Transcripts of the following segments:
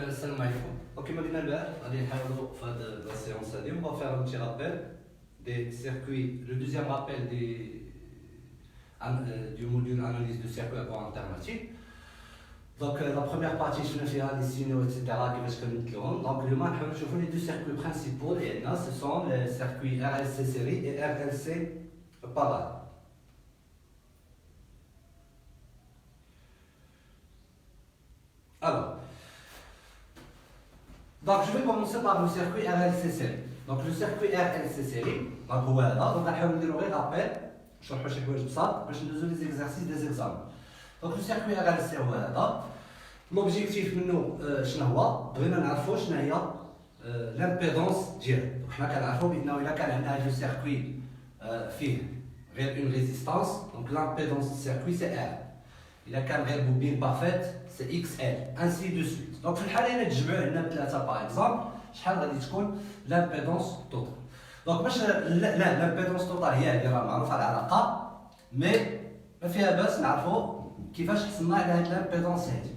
السلام عليكم. كما قلنا البارح غادي نحاولوا في هذه لا سيونس هذه on va faire un petit rappel des circuits, le deuxième rappel du module analyse de circuits à courant alternatif. Donc la première partie je vais faire les signaux etc. كيفاش كنمثلوهم. Donc اليوم نحاولوا نشوفوا les deux circuits principaux اللي عندنا ce sont les circuits RLC série et RLC parallèle. Alors, donc je vais commencer par le circuit RLC série. Donc le circuit RLC série, donc هو هذا. Donc نحاول نديرو غير رابيل نشرحو شي حوايج بساط باش ندوزو لي زيكزارسيس دي زيكزام. Donc le circuit RLC هو هذا. لوبجيكتيف منه شنو هو؟ بغينا نعرفو شنو هي لامبيدونس ديالو. حنا كنعرفو بانه الا كان عندنا هذا السيركوي فيه غير اون ريزيستانس، دونك لامبيدونس دو السيركوي سي ار. الا كان غير بوبين بارفيت سي اكس ال انسي دو سويت. دونك في الحاله الا تجمعوا عندنا بثلاثه باغ اكزومبل شحال غادي تكون لامبيدونس توتال. دونك باش لا لامبيدونس توتال هي اللي راه معروفه العلاقه، مي ما فيها باس نعرفوا كيفاش حصلنا على هاد لامبيدونس هادي.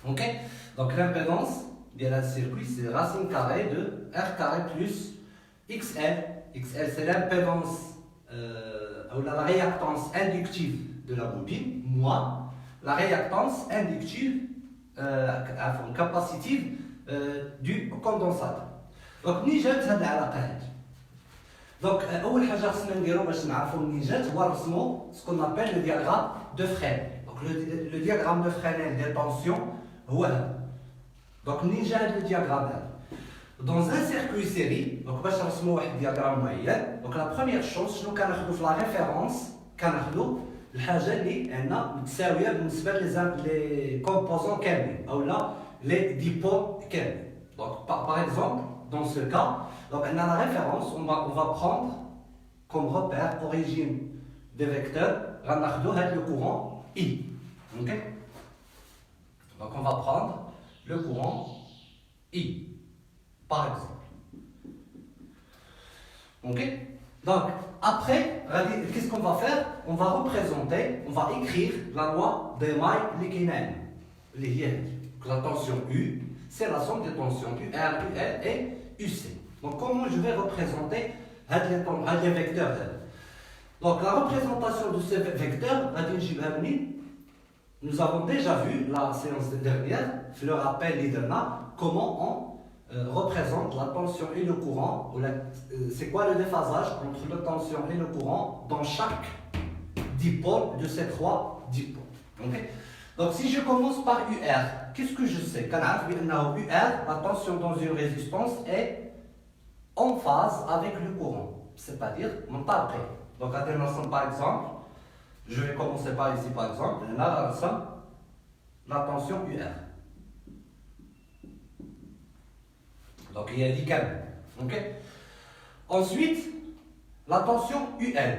اوكي دونك لامبيدونس ديال هاد السيركوي سي راسين كاري دو ار كاري بلس اكس ال. اكس ال سي لامبيدونس او لا رياكتانس اندكتيف de la bobine, moins la réactance inductive, capacitive du condensateur. Donc, منين جات هاد العلاقة هادي؟ Donc, أول حاجة خصنا نديرو باش نعرفو منين جات هو نرسمو ce qu'on appelle le diagramme de Fresnel. Donc, le diagramme de Fresnel des tensions هو هذا. Donc, منين جا هاد الدياغرام هذا؟ Dans un circuit série, donc باش نرسمو واحد الدياغرام معين، donc la première chose شنو كناخدو في لا ريفيرونس؟ كناخدو الحاجه اللي عندنا متساويه بالنسبه لي كومبوزون كاملين او لا لي ديبول كاملين. دونك باغ اكزومبل دون سو كا دونك عندنا لا ريفيرونس on va prendre comme repère origine des vecteurs غناخذوا هذا le courant I. OK donc on va prendre le courant I par exemple. OK donc après, qu'est-ce qu'on va faire? On va représenter, on va écrire la loi de May-Likinen. La tension U, c'est la somme des tensions UR, UL et UC. Donc comment je vais représenter les vecteurs? Donc la représentation de ces vecteurs, nous avons déjà vu la séance dernière, le rappel d'Idena, comment on représente la tension et le courant, c'est quoi le déphasage entre la tension et le courant dans chaque dipôle de ces trois dipôles. Okay? Donc si je commence par UR, qu'est-ce que je sais? UR, la tension dans une résistance est en phase avec le courant, c'est-à-dire mon tabré. Donc à par exemple, je vais commencer par ici par exemple, là la tension UR. Donc il y a 10 câbles. Okay? Ensuite, la tension UL.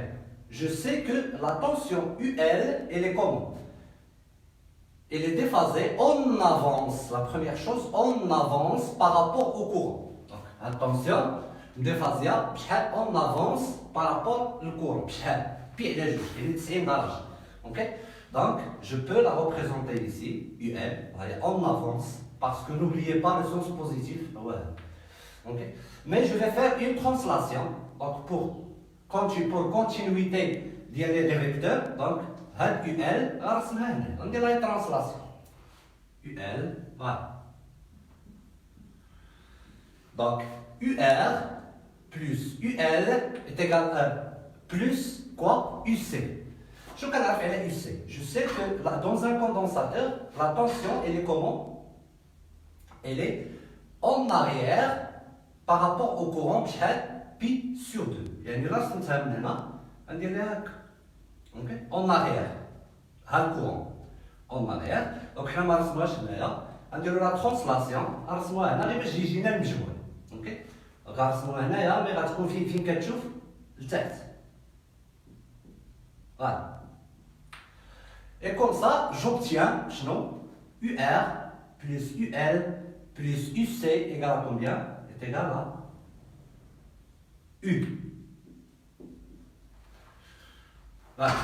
Je sais que la tension UL, elle est comment? Elle est déphasée en avance. La première chose, en avance par rapport au courant. Donc attention, déphasée en avance par rapport au courant. Puis elle est juste, elle est 90 درجة. Okay? Donc je peux la représenter ici, UL, en avance, parce que n'oubliez pas le sens positif. Ouais. Okay. Mais je vais faire une translation. Donc pour continuité des vecteurs, donc UL, on dit la translation. UL, voilà. Donc UR plus UL est égal à plus quoi? UC. Je connais la UC. Je sais que dans un condensateur, la tension, elle est comment? Elle est en arrière par rapport au courant pi sur 2. يعني راس نتهم هنا ندير لها هكا. اوكي اون اريير ها الكورون اون اريير. دونك حنا ما رسموهاش هنايا نديرو لا ترانسلاسيون نرسموها هنا غير باش يجينا المجموع. اوكي دونك غنرسموها هنايا مي غتكون فين كتشوف لتحت. فوالا et comme ça j'obtiens شنو UR plus UL plus UC égale à combien? Est égal à U. Voilà.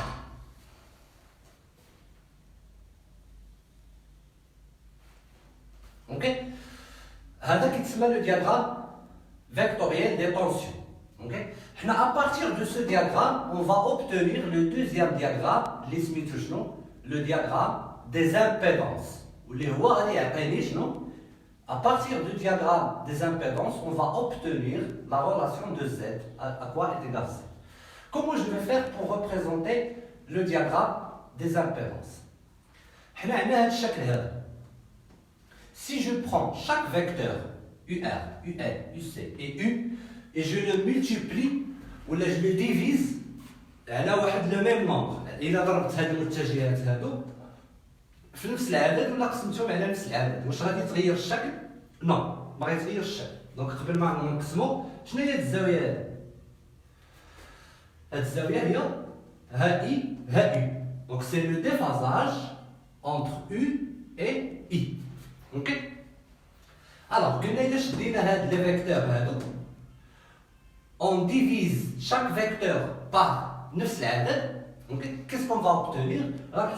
Ok? اوكي هذا كيتسمى لو دياغرام vectoriel des tensions. Okay? À partir de ce diagramme, on va obtenir le deuxième diagramme, le diagramme des impédances. À partir du diagramme des impédances, on va obtenir la relation de Z, à quoi est égal Z. Comment je vais faire pour représenter le diagramme des impédances? Si je prends chaque vecteur UR, UN, UC et U et je le multiplie ou là je le divise على واحد le même nombre. إلا ضربت هاد المتجهات هادو في نفس العدد ولا قسمتهم على نفس العدد واش غادي يتغير الشكل؟ نو ما غيتغير الشكل. دونك قبل ما نقسمو شنو هي هاد الزاوية هادي؟ هاد الزاوية هي ها I ها U. Donc c'est le déphasage entre U et I. OK? Alors, les vecteurs, on divise chaque vecteur par 9 qu'est-ce qu'on va obtenir? Par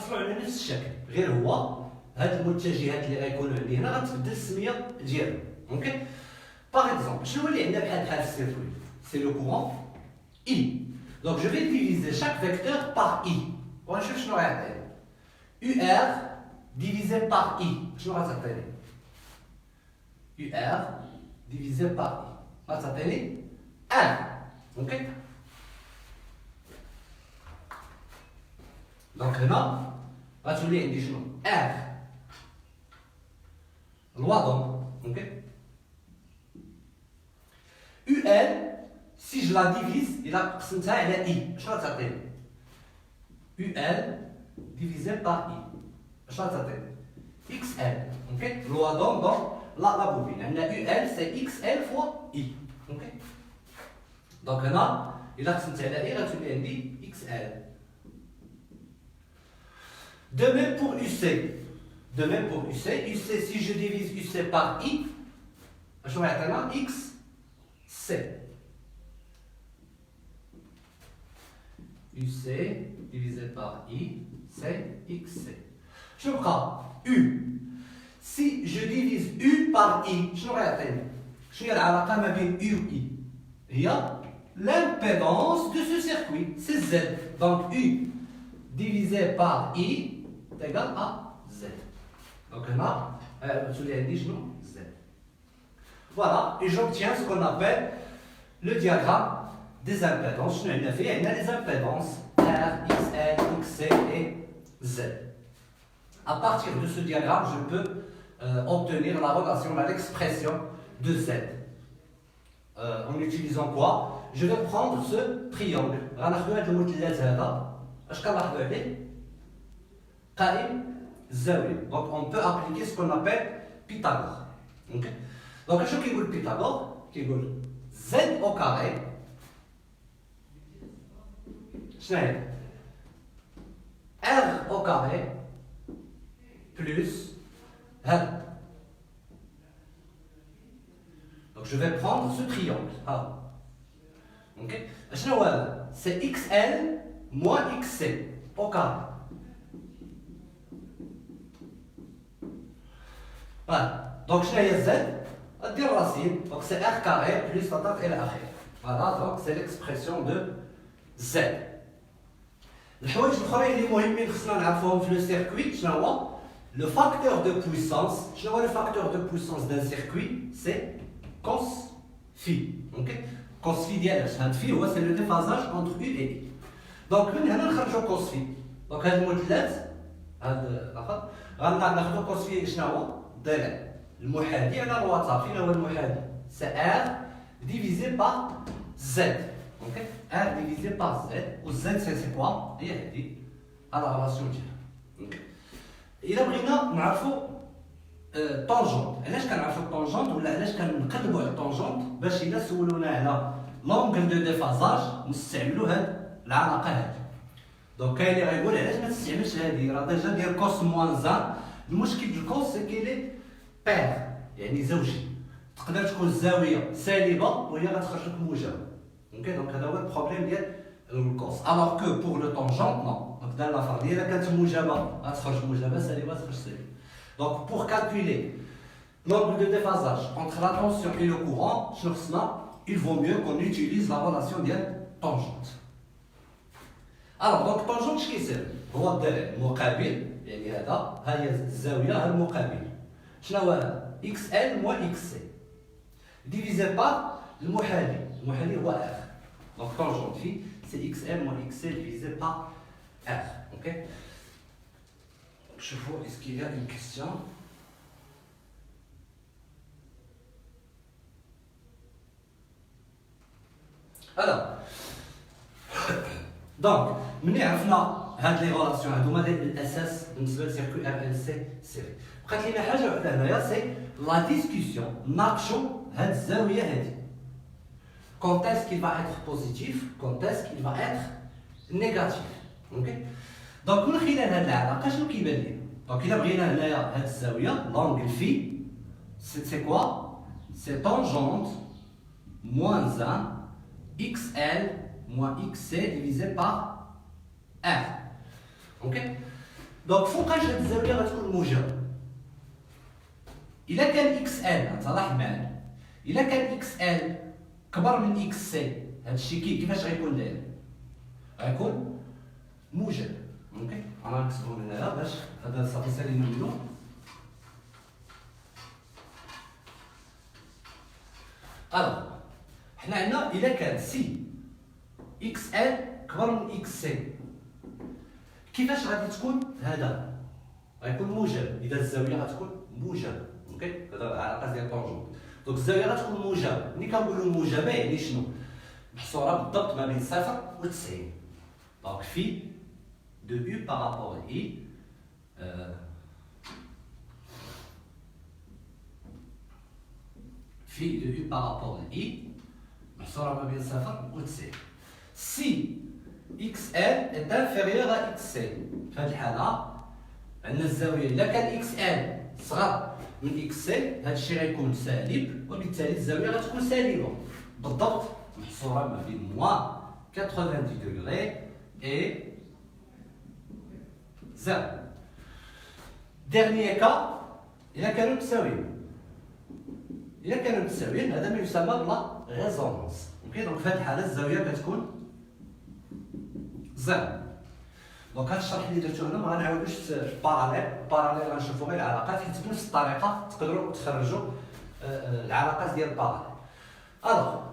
exemple, c'est le courant I. Donc je vais diviser chaque vecteur par I. UR divisé par I. UR divisé par I. Ça s'appelle 1. Ok? Donc là, on va dire R. Loi d'ombre. Ok? UL, si je la divise, il a I. Ça s'appelle UL divisé par I. Ça s'appelle XL. Ok? Loi d'ombre dans la bobine. UL, c'est XL fois I. Ok? Donc là, il a XL. De même pour UC. UC, si je divise UC par I, je vais attendre XC. UC divisé par I, c'est XC. Je prends U. Si je divise U par I, je vais attendre. Je vais attendre U et I. Il y a l'impédance de ce circuit, c'est Z. Donc U divisé par I est égal à Z. Donc là, je l'ai dit, Z. Voilà, et j'obtiens ce qu'on appelle le diagramme des impédances. Il y a les impédances R, XL, XC et Z. À partir de ce diagramme, je peux obtenir la relation, l'expression de Z. En utilisant quoi? Je vais prendre ce triangle. Donc on peut appliquer ce qu'on appelle Pythagore. Okay? Donc je vais dire Pythagore, qui dit Z au carré. R au carré plus R. Donc je vais prendre ce triangle. Okay? C'est XL moins XC au carré. Voilà. Donc je vais Z, dire racine. Donc c'est R carré plus la date et la akhir. Voilà, donc c'est l'expression de Z. الحوايج الاخرين اللي مهمين خصنا نعرفوهم في لو سيركوي شنو هو لو فاكتور دو بويسونس شنو هو لو فاكتور دو بويسونس دان سيركوي سي كوس في اوكي كوس في ديال هاد في هو سي لو ديفازاج انتر يو اي اي دونك من هنا نخرجوا كوس في دونك هاد المثلث هاد الاخر غناخذوا كوس في شنو هو ضلع المحاذي على الوسط فين هو المحاذي سي ار ديفيزي بار زد اوكي R divisé par Z, ou Z c'est quoi? هي هذه la relation ديالها. إلا بغينا نعرفوا طونجونت، علاش كنعرفوا الطونجونت ولا علاش كنقلبوا على الطونجونت باش إلا سولونا على لونغل دو ديفازاج نستعملوا هاد العلاقة هادي. دونك كاين اللي غيقول علاش ما تستعملش هادي راه ديجا ديال كوس موان زان، المشكل ديال الكوس سي كيلي بير يعني زوجي. تقدر تكون الزاوية سالبة وهي غتخرج لك موجبة. Okay, donc هذا هو البروبليم ديال الكوس alors que pour le tangente non donc dans la فرضيه اذا كانت موجبه غتخرج موجبه سالبه تخرج سالبه donc pour calculer l'angle de déphasage entre la tension et le courant, il vaut mieux qu'on utilise la relation de tangente. Alors, donc, tangente, qu'est-ce que c'est? هو الضلع المقابل يعني هذا هي الزاوية المقابل. شنو هو هذا؟ XL moins XC divisé par المحاذي. المحاذي هو R. Donc, tangente phi, c'est XL moins XC divisé par R. Ok? Je vois, est-ce qu'il y a une question? Alors, donc, ملي عرفنا هاد لي غولاسيون هادو هما الاساس بالنسبه للسيركوي ار ال سي سيري. بقات لينا حاجه وحده هنايا سي لا ديسكوسيون ناقشوا هاد الزاويه هادي. Quand est-ce qu'il va être positif, quand est-ce qu'il va être négatif. OK? Donc من خلال هاد العلاقه شنو كيبان لنا؟ دونك الا بغينا هنايا هاد الزاويه لونغل في سي كوا؟ سي tangente moins 1 XL moins XC divisé par R. Ok? Donc, فوقاش هاد الزاوية غتكون موجبة. إلا كان XL تلاحظ معايا، إلا كان XL كبر من XC، هاد الشيء كيفاش غيكون داير؟ غيكون موجب. اوكي؟ أنا نكتبو من هنايا باش هذا صافي سالينا منو. ألوغ، حنا عندنا إلا كان سي XL كبر من XC كيفاش غادي تكون هذا؟ غيكون موجب، إذا الزاوية غتكون موجبة، أوكي؟ هذا العلاقة ديال طونجون. دونك الزاوية غتكون موجبة، ملي كنقولو موجبة يعني شنو؟ محصورة بالضبط ما بين 0 و 90. دونك في دو U par rapport à I في دو U par rapport à I محصورة ما بين 0 و 90. Si XL est inférieur à XC في هذه الحالة عندنا الزاوية إلا كان XL صغر من XC هذا الشيء غيكون سالب وبالتالي الزاوية غتكون سالبة بالضبط محصورة ما بين موان 90 دوغري et 0. Dernier cas إلا كانوا متساويين. إلا كانوا متساويين هذا ما يسمى بلا ريزونانس. اوكي دونك في هذه الحالة الزاوية كتكون زيرو. دونك هذا الشرح اللي درتو هنا ما غنعاودوش في باراليل غنشوفو غير العلاقات حيت بنفس الطريقه تقدروا تخرجوا العلاقات ديال الباراليل. الوغ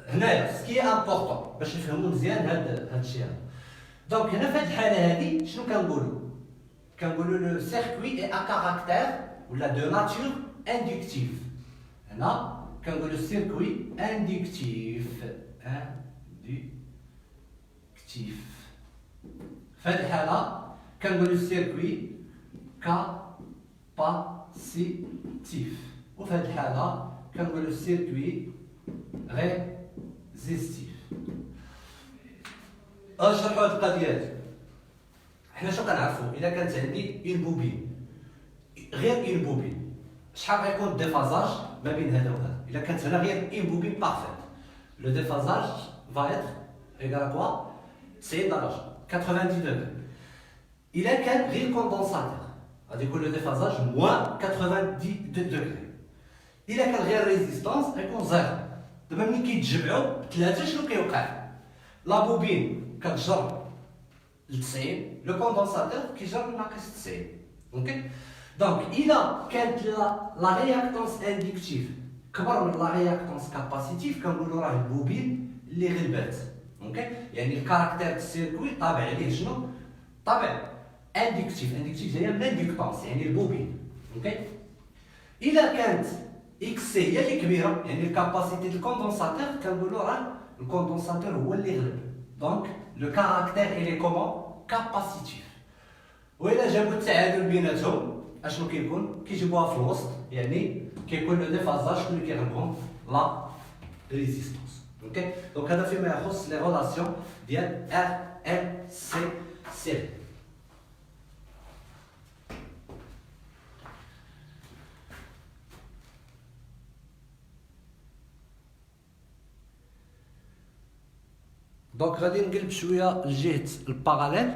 هنايا سكي امبورطون باش نفهموا مزيان هاد الشيء هذا. دونك هنا في هاد الحاله هادي شنو كنقولوا لو سيركوي اي ا كاركتير ولا دو ناتور اندكتيف. هنا كنقولوا سيركوي اندكتيف في هذه الحالة كنقولوا السيركوي كاباسيتيف وفي هذه الحالة كنقولوا السيركوي ريزيستيف. نشرحوا هذه القضية هذه. حنا شنو كنعرفوا؟ إلا كانت عندي اون بوبين غير اون بوبين شحال غيكون الديفازاج ما بين هذا وهذا؟ إلا كانت هنا غير اون بوبين بارفيت لو ديفازاج va être égal à quoi 90 درجة 90 degrés. إلا كان غير كوندونساتور غادي يكون لو ديفازاج موان 90 degrés. إلا كان غير ريزيستانس غيكون زيرو. دابا ملي كيتجمعوا بثلاثة شنو كيوقع؟ لا بوبين كتجر ل 90 لو كوندونساتور كيجر ناقص 90. اوكي دونك إلا كانت لا رياكتونس اندكتيف كبر من لا رياكتونس كاباسيتيف كنقولوا راه البوبين اللي غلبات. اوكي يعني الكاركتير السيركوي طابع عليه شنو؟ طابع اندكتيف جايه من اندكتونس يعني البوبين. اوكي الا كانت اكس هي اللي كبيره يعني الكاباسيتي ديال الكوندونساتور كنقولوا راه الكوندونساتور هو اللي غلب. دونك لو كاركتير الي كومون كاباسيتيف. وإلا جابوا التعادل بيناتهم اشنو كيكون؟ كيجيبوها في الوسط يعني كيكون لو ديفازاج شكون اللي كيغلبهم؟ لا ريزيستانس. اوكي دونك هذا فيما يخص لي ريلاسيون ديال ار ال سي سيري. دونك غادي نقلب شويه لجهه الباراليل.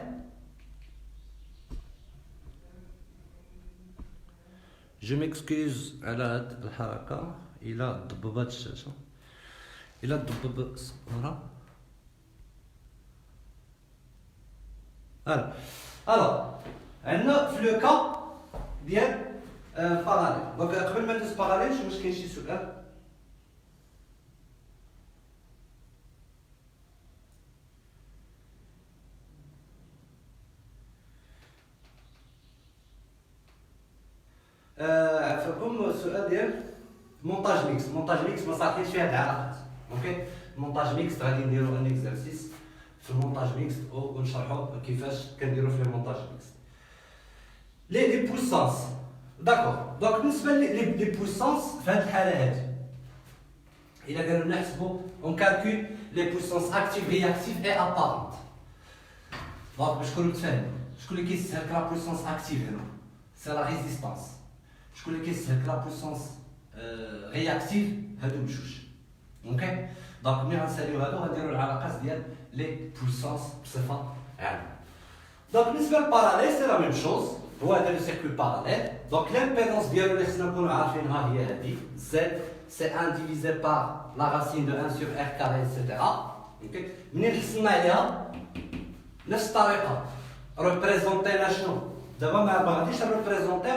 جو ميكسكوز على هاد الحركه الى ضببات الشاشه الى ضبب الصوره. الو عندنا في لو كا ديال باراليل. دونك قبل ما ندوز باراليل شوف واش كاين شي سؤال. عفاكم السؤال ديال مونتاج ميكس. مونتاج ميكس ما صالحينش فيها العلاقات. اوكي مونتاج ميكس غادي نديرو ان اكزرسيس في المونتاج ميكس ونشرحو كيفاش كنديرو في المونتاج ميكس. لي بويسونس داكور. دونك بالنسبه لي بويسونس في هذه الحاله هذه الا قالوا لنا نحسبوا اون كالكول لي بويسونس اكتيف رياكتيف اي ابارونت. دونك باش نكونوا متفاهمين شكون اللي كيستهلك لا بويسونس اكتيف هنا سي لا ريزيستانس. شكون اللي كيستهلك لا بويسونس رياكتيف هادو بجوج. اوكي دونك ملي غنساليو هادو غنديرو العلاقات ديال لي بويسونس بصفه عامه. دونك بالنسبه للباراليل سي لا ميم شوز. هو هذا لو سيركوي باراليل. دونك لامبيدونس ديالو اللي خصنا نكونو عارفينها هي هادي زد سي 1 ديفيزي بار لا راسين دو 1 سور ار كاري ايتترا. اوكي منين حسنا عليها نفس الطريقه ريبريزونتينا شنو دابا ما غاديش نريبريزونتيو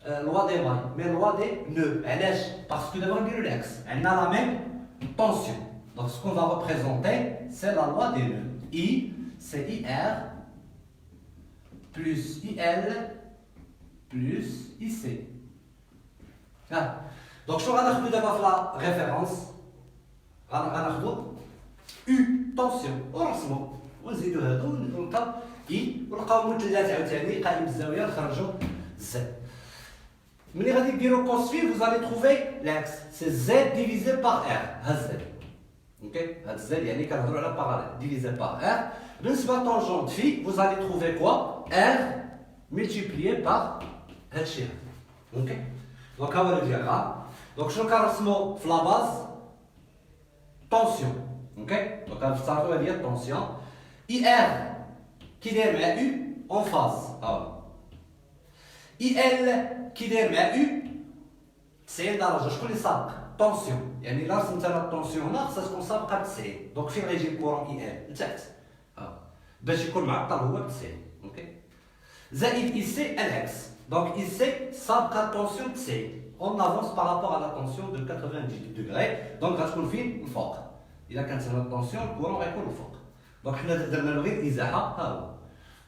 لوا دي باي مي لوا دي نو. علاش؟ باسكو دابا نديرو العكس عندنا لا ميم طونسيون. دونك سكون فا ريبريزونتي سي لا لوا دي نو. اي سي اي ار plus IL plus IC. Donc je vais vous d'abord la référence. U tension. Heureusement. ونزيدو هادو ونلقاو I ونلقاو مثلث عاوتاني قائم الزاوية نخرجو Z. ملي غادي ديرو cos phi vous allez trouver l'axe. C'est Z divisé par R. هاد Z. اوكي هاد Z يعني كنهضرو على parallèle divisé par R. بالنسبة لطونجونت phi vous allez trouver quoi? R multiplié par هادشي هذا. اوكي دونك ها هو لو دياغرام. دونك شنو كنرسمو في لا باز؟ طونسيون. اوكي دونك غنفترضو هادي هي الطونسيون. اي ار كي داير مع او اون فاز. ها اي ال كي داير مع او 90 درجه. شكون اللي سابق؟ طونسيون. يعني الا رسمت انا الطونسيون هنا خصها تكون سابقه ب 90. دونك فين غيجي الكورون اي ال؟ لتحت باش يكون معطل هو ب 90. اوكي زائد اي سي العكس. دونك اي سي سابقه الطونسيون 90. اون افونس بارابور على طونسيون دو 90 دوغري. دونك غتكون فين؟ الفوق. الا كانت هنا الطونسيون الكورون غيكون الفوق. دونك حنا درنا له غير ازاحه ها هو.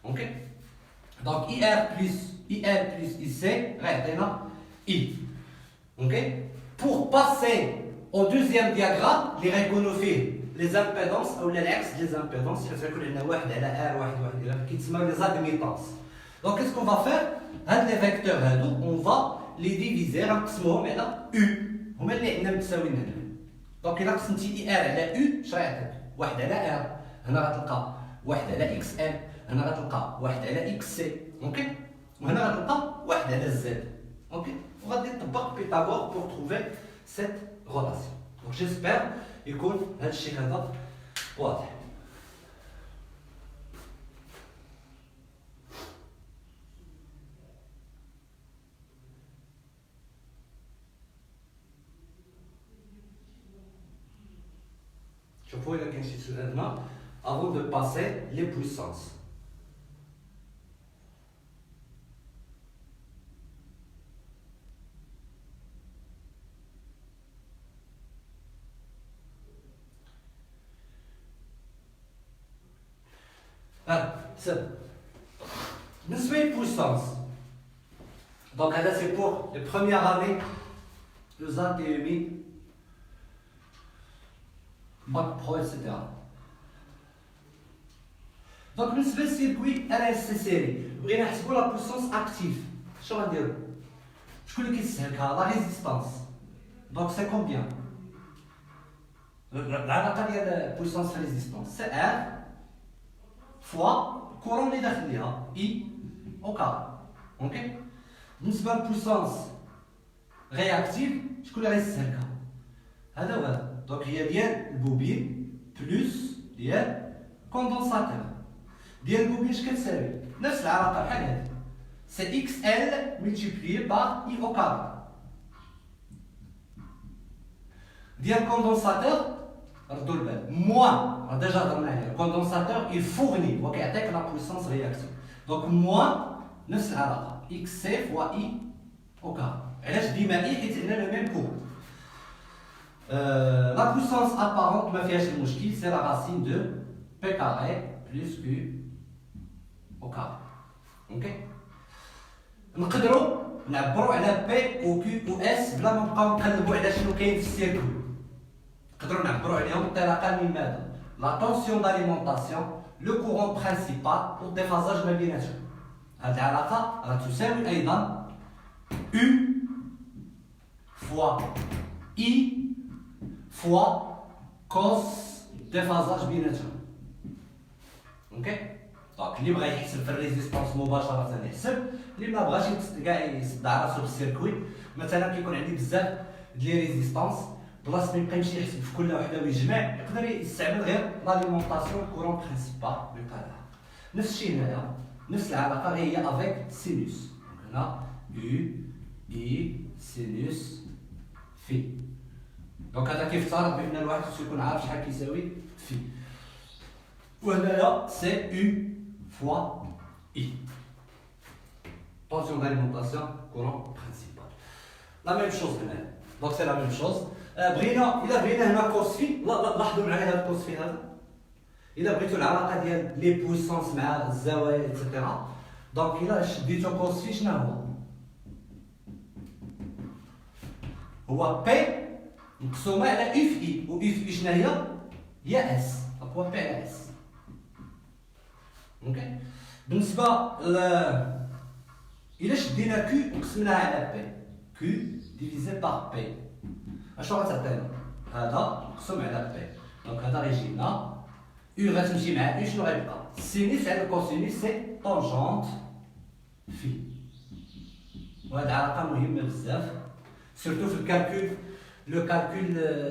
اوكي دونك اي ار بلس اي سي غيعطينا اي. اوكي بور باسي او دوزيام دياغرام اللي غيكونوا فيه لي زامبيدونس او العكس ديال لي زامبيدونس حيت غيكون عندنا واحد على ار واحد على كيتسمى لي زادميتونس. دونك كيسكون فا فير هاد لي فيكتور هادو اون فا لي ديفيزي غنقسموهم على او هما اللي عندنا متساويين هنا. دونك الا قسمتي اي ار على او اش غيعطيك؟ واحد على ار. هنا غتلقى واحد على اكس ال. هنا غتلقى واحد على اكس سي. اوكي وهنا غتلقى واحد على زد. اوكي وغادي تطبق بيتاغور بور تروفي سيت ريلاسيون. دونك جيسبر يكون هذا الشيء هذا واضح. شوفوا إلا كاين شي سؤال هنا avant de passer les puissances. C'est بالنسبة للبويسونس. دونك هذا سي بور لي بروميير اني دو زاد دي امي باك برو ايتترا. دونك بالنسبة للسيركوي ار اس سي سيري بغينا نحسبو لا بويسونس اكتيف. شنو غنديرو؟ شكون اللي كيستهلكها؟ لا ريزيستانس. دونك سي كومبيان؟ العلاقة ديال بويسونس ريزيستانس سي ار فوا الكورون اللي داخل ليها اي او كار. اوكي بالنسبه للبويسونس رياكتيف شكون اللي غيستهلكها؟ هذا هو هذا. دونك هي ديال البوبين بلس ديال كوندونساتور. ديال البوبين اش كتساوي؟ نفس العلاقه بحال هذه. c'est XL multiplié par I au carré. Dire le condensateur, moins, déjà le condensateur il fournit, donc il attaque la puissance réactive. Donc moins, XC fois I au carré. Et là je dis mais I est le même courant. La puissance apparente, c'est la racine de P carré plus Q au carré. Ok? نقدروا نعبروا على P و Q و S بلا ما نبقاو نقلبوا على شنو كاين في السيركوي. نقدروا نعبروا عليهم بطريقه من ماذا؟ لا tension d'alimentation, le courant principal والديفازاج ما بيناتهم. هذه العلاقه غتساوي ايضا U fois I fois cos déphasage بيناتهم. اوكي؟ دونك اللي بغى يحسب في الريزيستانس مباشره يحسب، اللي ما بغاش كاع يصدع راسو بالسيركوي. مثلا كيكون عندي بزاف ديال لي ريزيستانس بلاص ما يبقاش يحسب في كل وحده ويجمع، يقدر يستعمل غير لاليمونطاسيون كورون برينسيبال ويبقى لها. نفس الشيء هنايا، نفس العلاقه هي افيك سينوس. هنا يو اي سينوس في. دونك هذا كيفترض بان الواحد خصو يكون عارف شحال كيساوي في. وهنايا سي يو fois I. Tension d'alimentation, courant principal. La même chose هنا. Donc c'est la même chose. بغينا إلا بغينا هنا كوس في، لاحظوا معايا هذا الكوس في هذا. إلا بغيتوا العلاقة ديال لي بويسونس مع الزوايا إتسيتيرا. دونك إلا شديتو كوس في شنو هو؟ هو P مقسومة على U في I، و U في I شنو هي؟ هي S. دونك هو P على S. اوكي بالنسبه الى شدينا كيو وقسمناها على بي كيو ديفيزي بار بي اشنو غتعطينا؟ هذا مقسوم على بي. دونك هذا غيجي لنا يو غتمشي مع يو شنو غيبقى؟ سينيس على كوسينيس سي طونجونت في. وهذه علاقه مهمه بزاف سورتو في الكالكول le calcul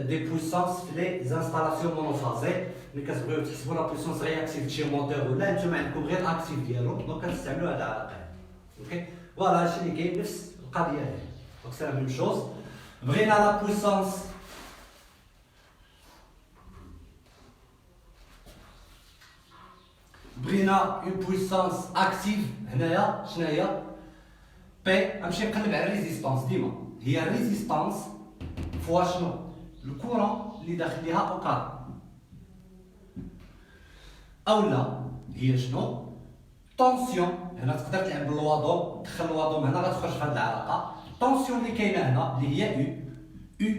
des puissances في les installations monophasées. ملي كتبغيو تحسبوا لا بويسونس رياكتيف شي موتور ولا نتوما عندكم غير الاكتيف ديالو، دونك كتستعملوا هاد العلاقه. اوكي فوالا هادشي اللي كاين نفس القضيه هذه. دونك سي لا ميم شوز. بغينا لا بويسونس بغينا اون بويسونس اكتيف هنايا شنو هي؟ بي غنمشي نقلب على الريزيستانس ديما، هي الريزيستانس فوا شنو؟ الكورون اللي داخل ليها او كار. اولا هي شنو؟ طونسيون. هنا تقدر تلعب بالوادوم، تدخل الوادوم هنا غتخرج في هذه العلاقه. طونسيون اللي كاينه هنا اللي هي يو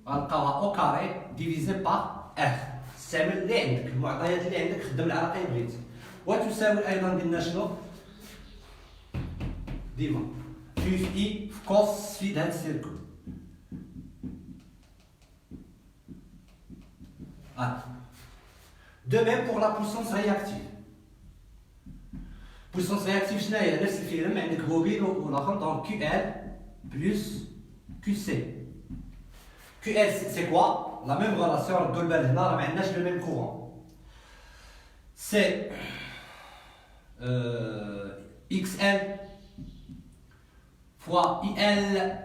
غنلقاوها او كاري ديفيزي بار اف. استعمل اللي عندك، المعطيات اللي عندك، خدم العلاقه اللي بغيتي. وتساوي ايضا قلنا شنو؟ ديما في اي في كوس في هذا السيركل. De même pour la puissance réactive. Puissance réactive شنو هي؟ نفس الفيلم عندك بوبيل والاخر دونك QL plus QC. QL c'est quoi? La même relation ردوا البال هنا راه ما عندناش le même courant. C'est XL fois IL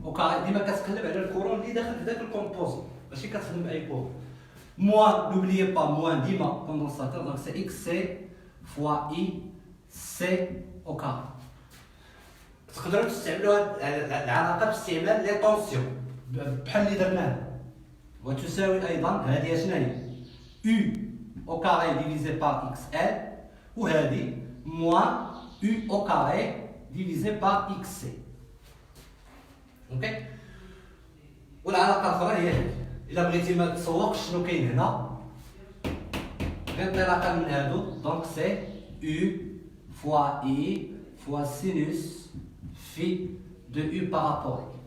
au carré. ديما كتقلب على الكورون اللي داخل في ذاك الكومبوزون ماشي كتخدم باي كورون. Moins, n'oubliez pas, moins dima condensateur, donc c'est XC fois IC au carré. تقدروا تستعملوا العلاقه باستعمال لي طونسيون بحال اللي درناه. وتساوي ايضا هذه شنو هي؟ U au carré divisé par XL وهذه moins U au carré divisé par XC. اوكي؟ والعلاقه الاخرى هي هذه. إلا بغيتي ما تسوقش شنو كاين هنا غير انطلاقا من هادو دونك سي U fois I fois sinus phi de U parabolique.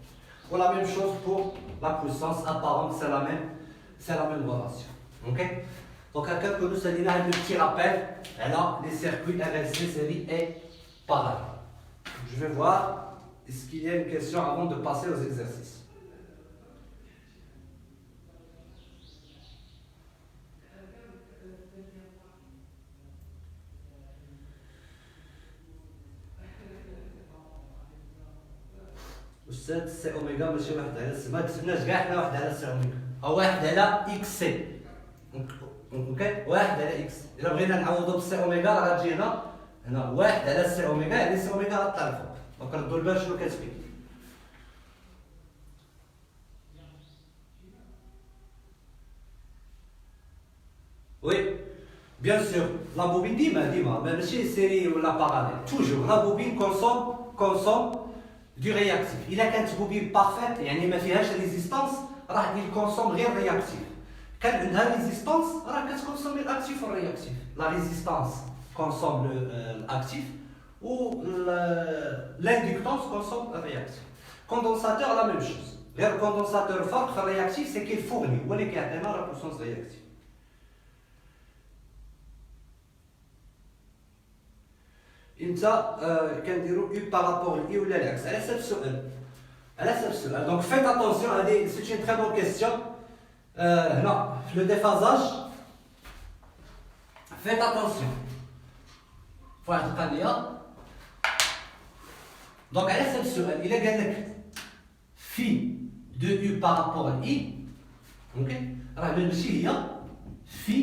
Ou la même chose pour la puissance apparente, c'est la même relation. Ok? Donc à quelques nous ça dit là un petit rappel. Alors les circuits RLC série et parallèle. Je vais voir est-ce qu'il y a une question avant de passer aux exercices. أستاذ سي أوميغا ماشي واحد على سي، ما كتبناش كاع حنا واحد على سي أوميغا، أو واحد على إكس سي. أوكي، واحد على إكس. إلا بغينا نعوضو بسي أوميغا راه غتجي هنا واحد على سي أوميغا، يعني سي أوميغا غطلع الفوق. دونك ردو البال شنو كتبين. Oui, bien sûr, la bobine dima, même si série ou la parallèle, toujours, la bobine consomme du réactif. Il a qu'une bobine parfaite, يعني ما فيهاش résistance, راح il consomme غير réactif. Quand عندها résistance, راح كتكونسوم l'actif ou réactif. La résistance consomme l'actif ou l'inductance consomme le réactif. Condensateur, la même chose. Le condensateur fort, le réactif, c'est qu'il fournit, ou qu'il y a la puissance réactive. انت كنديروا U par rapport à I ولا العكس على حسب السؤال. Donc faites attention, c'est une très bonne question. هنا في le déphasage faites attention. فواحد القضيه. Donc على حسب السؤال الا قال لك phi de U par rapport à I، اوكي، راه ماشي هي phi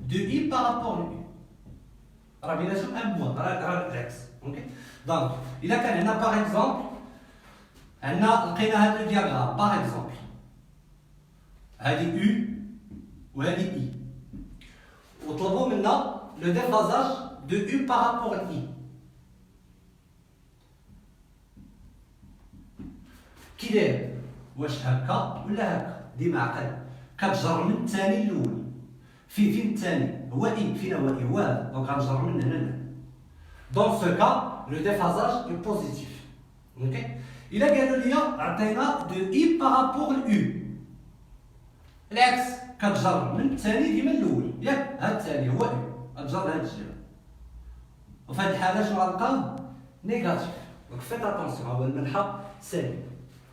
de I par rapport à U. راه بيناتهم ان بوان، راه العكس. اوكي، دونك الا كان هنا باغ اكزومبل عندنا لقينا هذا الدياغرام باغ اكزومبل، هذه يو وهذه اي، وطلبوا منا لو ديفازاج دو يو بارابور اي. كي داير؟ واش هكا ولا هكا؟ ديما عقل، كتجر من الثاني الاول. فين الثاني؟ هو اي، فين هو اي؟ هو هذا، دونك غنجر من هنا لهنا. دون سو كا لو ديفازاج اي بوزيتيف. اوكي، الا قالوا لي عطينا دو اي بارابور يو، العكس كتجر من الثاني ديما الاول، ياك؟ هاد الثاني هو يو، غتجر هاد الجهه. وفي هاد الحاله شنو غنلقاو؟ نيجاتيف. دونك فيت اتونسيون، هو المنحى سالب.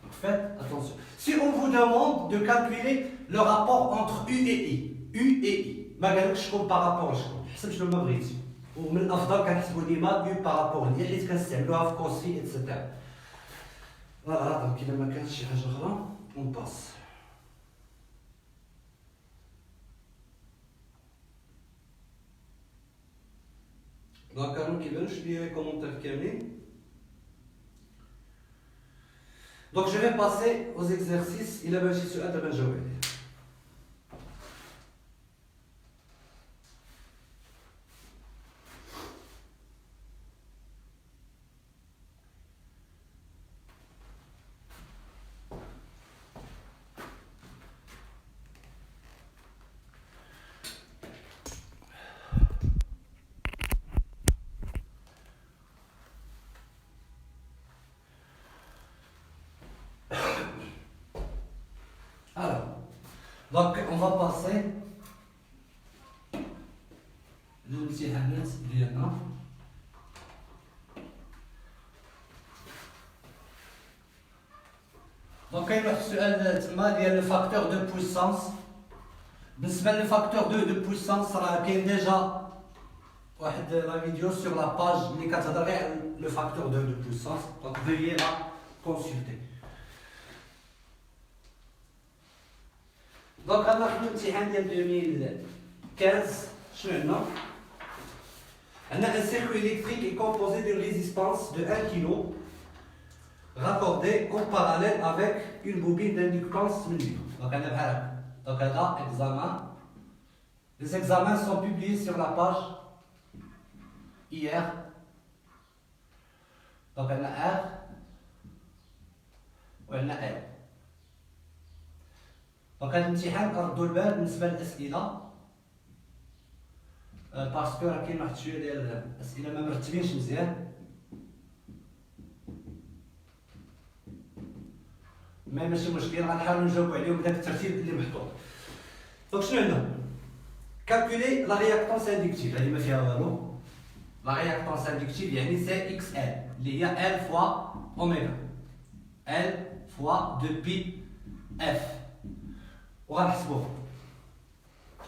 دونك فيت اتونسيون. Si on vous demande de calculer le rapport entre U et I, U et I، ما قالكش شكون بارابور شكون، حسب شنو ما بغيتي. ومن الافضل كنحسبوا ديما U بارابور لي، حيت كنستعملوها في كوسي اتسيتيرا. فوالا، دونك إلا ما كانش شي حاجه اخرى اون باس. دونك كانوا كيبانوش لي لي كومونتير كاملين. Donc je vais passer aux exercices. Il a bien شي سؤال دابا نجاوب عليه. Alors, donc on va passer للامتحانات ديالنا. دونك كاين واحد السؤال تما ديال الفاكتور دو بويسونس. بالنسبه للفاكتور دو بويسونس راه كاين ديجا واحد لا فيديو سور لا باج اللي كتهضر غير على لو فاكتور دو بويسونس، دونك veuillez la consulter. دونك غناخدو الامتحان ديال 2015. شنو عندنا؟ عندنا un circuit électrique est composé d'une résistance de 1 kg raccordée en parallèle avec une bobine d'inductance 1000 litres. Donc on a بحال هكا. Donc هذا examen. Les examens sont publiés sur la page hier. Donc on a R وعندنا L. دونك هاد الامتحان كنردو البال بالنسبه للاسئله، باسكو راه كاين واحد شويه ديال الاسئله ما مرتبينش مزيان، ماشي مشكل، غنحاولوا نجاوبوا عليهم بداك الترتيب اللي محطوط. دونك شنو عندنا؟ كالكولي لا رياكتونس اندكتيف، هذه ما فيها والو. لا رياكتونس اندكتيف يعني سي اكس ال اللي هي ال فوا اوميغا، ال فوا دو بي اف، وغنحسبوه.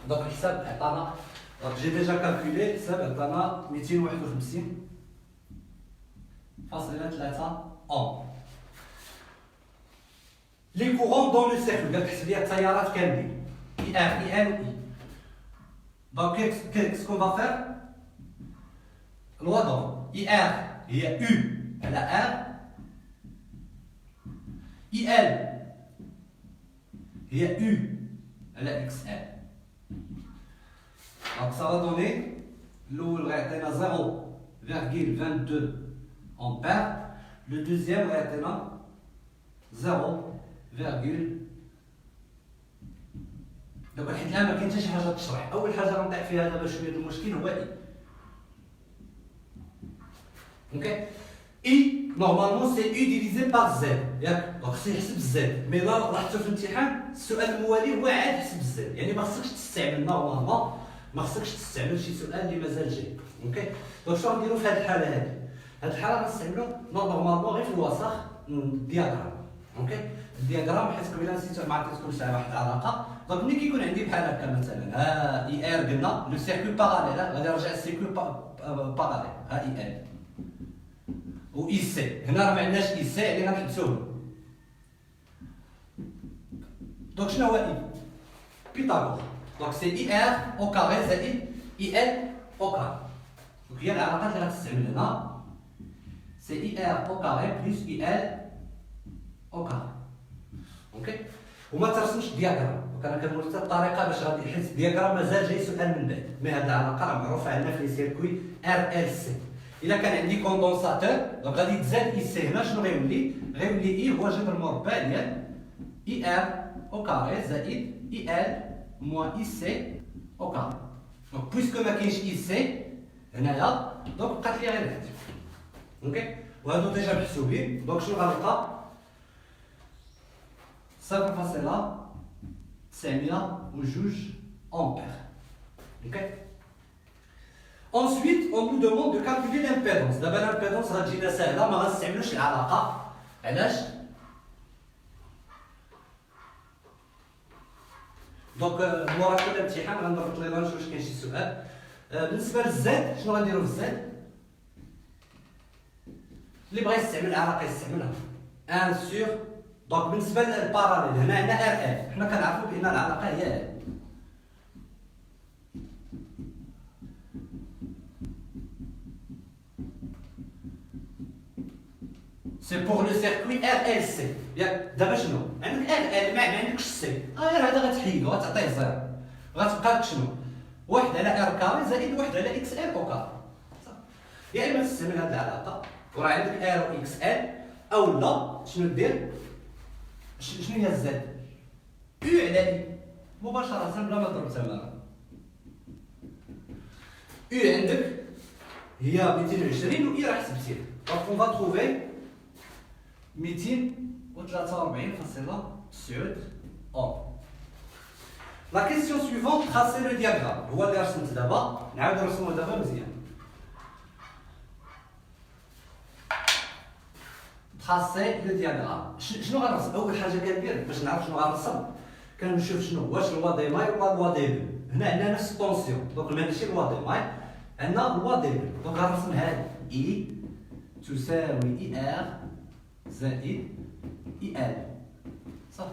دونك الحساب عطانا، دونك جي ديجا كالكولي، الحساب عطانا 251.3 اوم. لي كورون دون لو سيركل قالك حسب لي التيارات كاملين اي ار اي ان اي دونك كيس كون فا فير لوا دون اي ار هي او على ار اي ال هي او على اكس ال دونك سا va donner الاول غيعطينا 0,22 امبير لو دوزيام غيعطينا 0,. دابا حيت الان ما كاين حتى شي حاجه تشرح اول حاجه غنطيح فيها دابا شويه المشكل هو اي اوكي اي نورمالمون سي اي ديفيزي بار زد ياك دونك خصني نحسب الزد مي لا لاحظتوا في الامتحان السؤال الموالي هو عاد حسب الزد يعني ما خصكش تستعمل نورمالمون ما خصكش تستعمل شي سؤال اللي مازال جاي اوكي دونك شنو غنديرو في هذه الحاله هذه هذه الحاله غنستعملو نورمالمون غير في الوسط الدياغرام اوكي الدياغرام حيت قبيله نسيت ما عطيتكمش على واحد العلاقه دونك ملي كيكون عندي بحال هكا مثلا ها اي ار قلنا لو سيركل باراليل غادي نرجع للسيركل باراليل ها اي ال و اي سي هنا راه ما عندناش اي سي يعني غنحبسوه دونك شنو هو اي بيتاغور دونك سي اي ار او كاري زائد اي ال او كاري دونك هي العلاقات اللي غتستعمل هنا سي اي ار او كاري بلس اي ال او كاري اوكي وما ترسمش دياغرام دونك انا كنقول حتى الطريقه باش غادي حيت الدياغرام مازال جاي سؤال من بعد مي هاد العلاقه راه معروفه عندنا في لي سيركوي ار ال سي الا كان عندي كوندونساتور دونك غادي تزاد اي سي هنا شنو غيولي اي هو جذر مربع ديال اي ار او كاري زائد اي ال موان اي سي او كاري دونك بويسكو ما كاينش اي سي هنايا دونك بقات لي غير هادي اوكي وهادو ديجا محسوبين دونك شنو غنلقى 5,902 ampères. Okay. Ensuite, on nous demande de calculer l'impédance. D'abord, l'impédance غتجينا سهله ما غنستعملوش العلاقه علاش دونك مورا كل امتحان غنضرب لي رانش واش كاين شي سؤال بالنسبه للزد شنو غنديرو في الزد اللي بغى يستعمل العلاقه يستعملها 1 sur دونك بالنسبه للباراليل هنا عندنا ار ال حنا كنعرفوا بان العلاقه هي ال سي بور لو سيركوي ار ال سي ياك دابا شنو عندك ار ال ما عندكش سي غير هذا غتحيدو غتعطيه زيرو غتبقى لك شنو واحد على ار كاري زائد واحد على اكس ال او كاري يا اما تستعمل هذه العلاقه وراه عندك ار و اكس ال او لا شنو دير شنو هي الزد او على اي مباشره بلا ما تضرب تماما او عندك هي 220 و اي راه حسبتيه دونك اون فا تروفي 243.9 اوم لا كيسيون سويفونت تراسي لو دياغرام هو اللي رسمت دابا نعاود نرسمو دابا مزيان تراسي لو دياغرام شنو غنرسم اول حاجه كندير باش نعرف شنو غنرسم كنشوف شنو واش الوا دي ماي ولا الوا دي بي هنا عندنا نفس الطونسيون دونك ماشي الوا دي ماي عندنا الوا دي بي دونك غنرسم هذه اي تساوي اي ار زائد اي ال صافي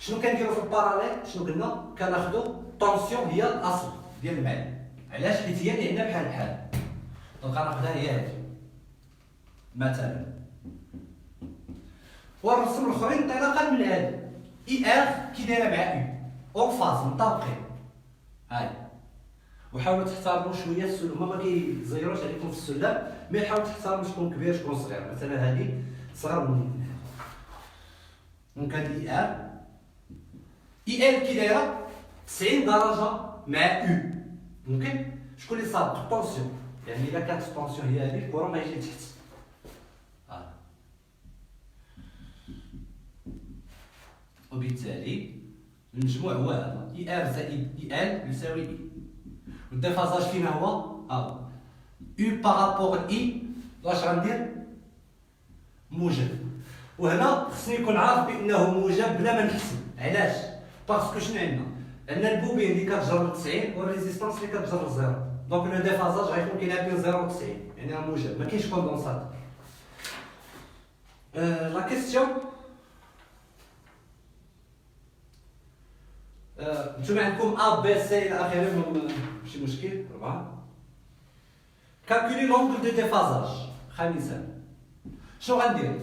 شنو كنديرو في الباراليل شنو قلنا كناخدو طونسيون هي الاصل ديال المعلم علاش حيت هي اللي عندنا بحال بحال دونك غناخدها هي هادي مثلا والرسم الاخرين انطلاقا من هادي اي ار كي دايره مع يو اون فاز مطابقين هاي وحاولوا تحترموا شويه السلم هما ما كيزيروش عليكم في السلم مي حاولوا تحترموا شكون كبير شكون صغير مثلا هذه صغر من دونك هذه اي ال كي دايره 90 درجه مع يو اوكي شكون اللي صاب الطونسيون يعني الا كانت الطونسيون هي هذه الكره ما يجي لتحت وبالتالي المجموع هو هذا اي ار زائد اي ال يساوي اي والديفازاج فين هو ها يو بارابور اي واش غندير موجب وهنا خصني نكون عارف بانه موجب بلا ما نحسب علاش باسكو شنو عندنا البوبين اللي كتجر 90 والريزيستانس اللي كتجر 0 دونك لو ديفازاج غيكون كاين بين 0 و 90 يعني راه موجب ما كاينش كوندونسات لا كيستيون نتوما عندكم A, B, C إلى آخره ماشي مشكل. 4. Calculer l'angle de déphasage. خامسا. شنو غندير؟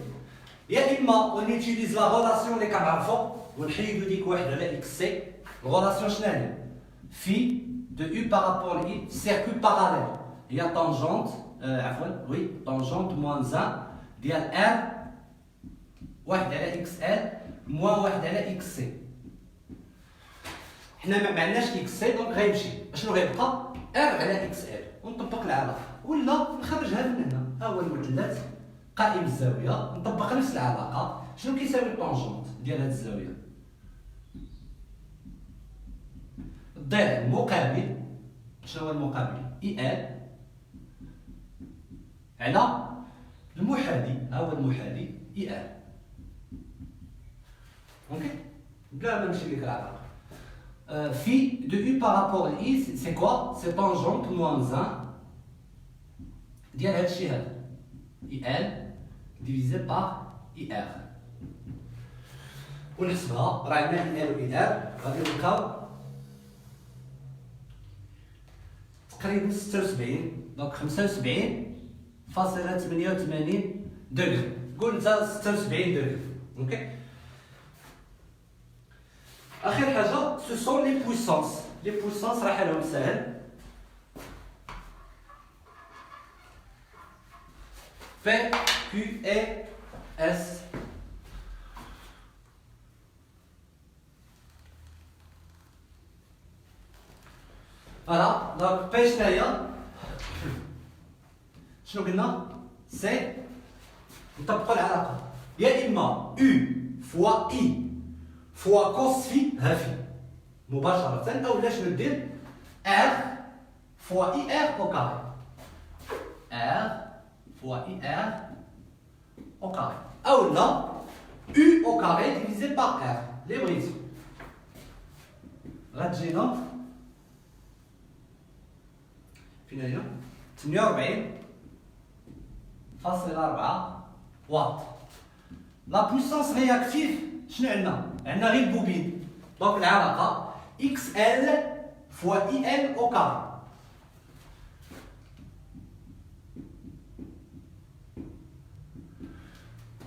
يا إما on utilise la relation اللي كنعرفو ونحيدو ديك واحد على XC. الغولاسيون شنو هي؟ Phi de U par rapport à I, circuit parallèle. Il y a tangente, oui, tangente moins 1 ديال R واحد على XL moins واحد على XC. حنا ما عندناش XC دونك غيمشي. شنو غيبقى؟ R على XL ونطبق العلاقة ولا نخرجها من هنا. ها هو المثلث قائم الزاوية نطبق نفس العلاقة. شنو كيساوي التونجونت ديال هاد الزاوية؟ الضلع المقابل. شنو هو المقابل؟ اي ال على المحاذي. ها هو المحاذي اي ال. اوكي بلا ما نمشي لك العلاقه. في دو U par rapport à I c'est quoi? C'est tangente moins 1 ديال هاد الشيء هذا اي ال divisé par اي ار. ونحسبها راه عندنا اي ال و اي ار غادي نلقاو تقريبا 76 دونك 75.88 دوغري. قول انت 76 دوغري. اوكي اخر حاجه سو سون لي بويسونس. لي بويسونس راه حالهم ساهل. P, Q, E, S. فوالا دونك بي شنو هي؟ شنو قلنا؟ سي نطبقوا العلاقة يا إما U فوا إي فوا كوس في ها في مباشرة، أولا شنو ندير؟ R فوا إي R أو كاري. R فوا إي R أو كاري أولا U أو كاري ديفيزي باغ R لي بغيتو. غتجينا فين هي؟ 48.4 واط. لا بويسونس رياكتيف شنو عندنا؟ عندنا غير البوبين دونك العلاقة اكس ال فوا اي ال او كاري.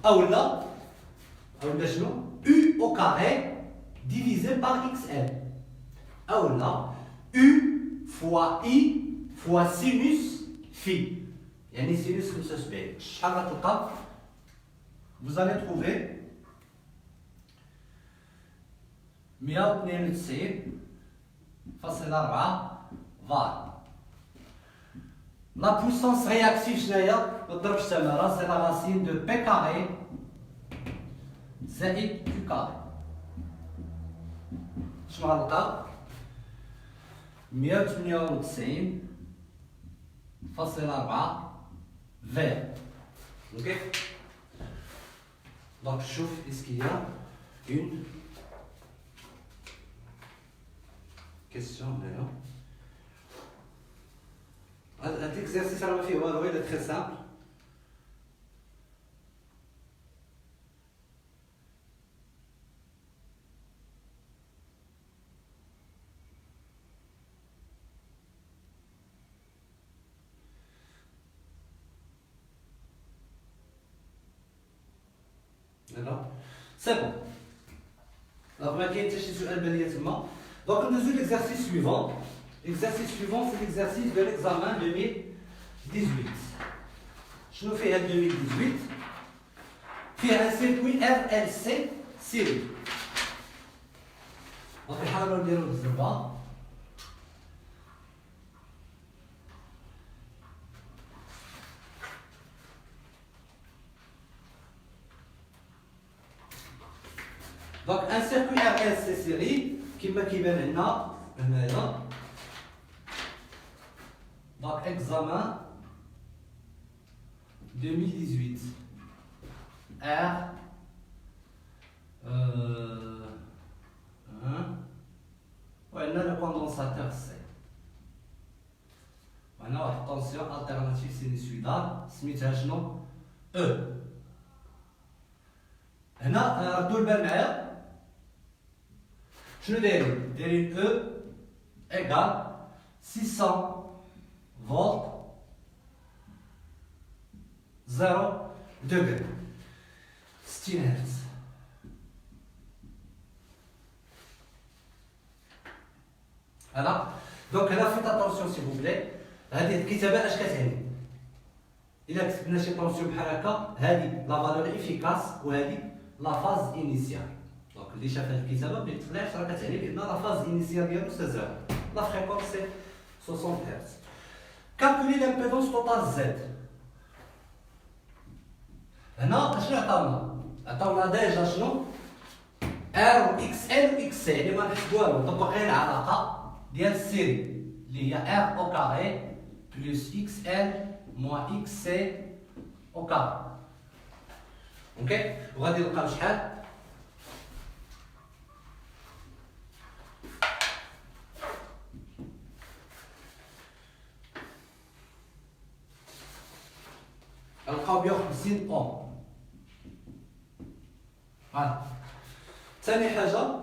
أولا شنو؟ U au carré divisé par XL. أولا U fois I fois sinus phi. يعني sinus 75. شحال غتلقى؟ Vous allez trouver 192.4 var. La puissance réactive شنو هي؟ نضرب الشمالة سي لا راسين دو بي كاري زائد كيو كاري. شنو غنلقى؟ 198.4 في. اوكي دونك شوف اسكي يا اون كيسيون هنايا. هاد ليكزارسيس راه ما فيه والو إلا تري سامبل. D'accord. C'est bon. Alors, ما كاين حتى شي سؤال بالي تما. Donc, on résout l'exercice suivant. L'exercice suivant, c'est l'exercice de l'examen 2018. شنو فيها 2018 فيها سيركوي RLC سيري. غنحاولوا نديرو بالزربه. Donc un circuit RLC série كما كيبان لنا هنايا. Donc examen 2018 R 1 وعندنا le condensateur C وعندنا واحد الطونسيون alternative sinusoïdale سميتها شنو؟ E. هنا ردوا البال معايا شنو دايرين؟ دايرين E égale 600 فولت 0 degré 60 هرتز. فوالا دونك هنا فيت اتونسيون سي بوبلي، هذه الكتابه اش كتعني؟ الا كتبنا شي طونسيون بحال هكا، هذه لا فالور افيكاس وهذه لا فاز انيسيال. دونك اللي شاف هذه الكتابه ما يتقلقش، راه كتعني بان لا فاز انيسيال ديالو سي زيرو، لا فريكونس سي 60 هرتز. كالكولي لامبيدونس توتال زد. هنا شنو عطاونا؟ عطاونا ديجا شنو؟ ار و اكس ال و اكس سي، يعني ما نحسبوها له، نطبق غير العلاقه ديال السيري اللي هي ار او كاري بلس اكس ال موان اكس سي او كاري. اوكي، وغادي نلقاو شحال؟ نلقاو 150 اوم. فوالا. ثاني حاجه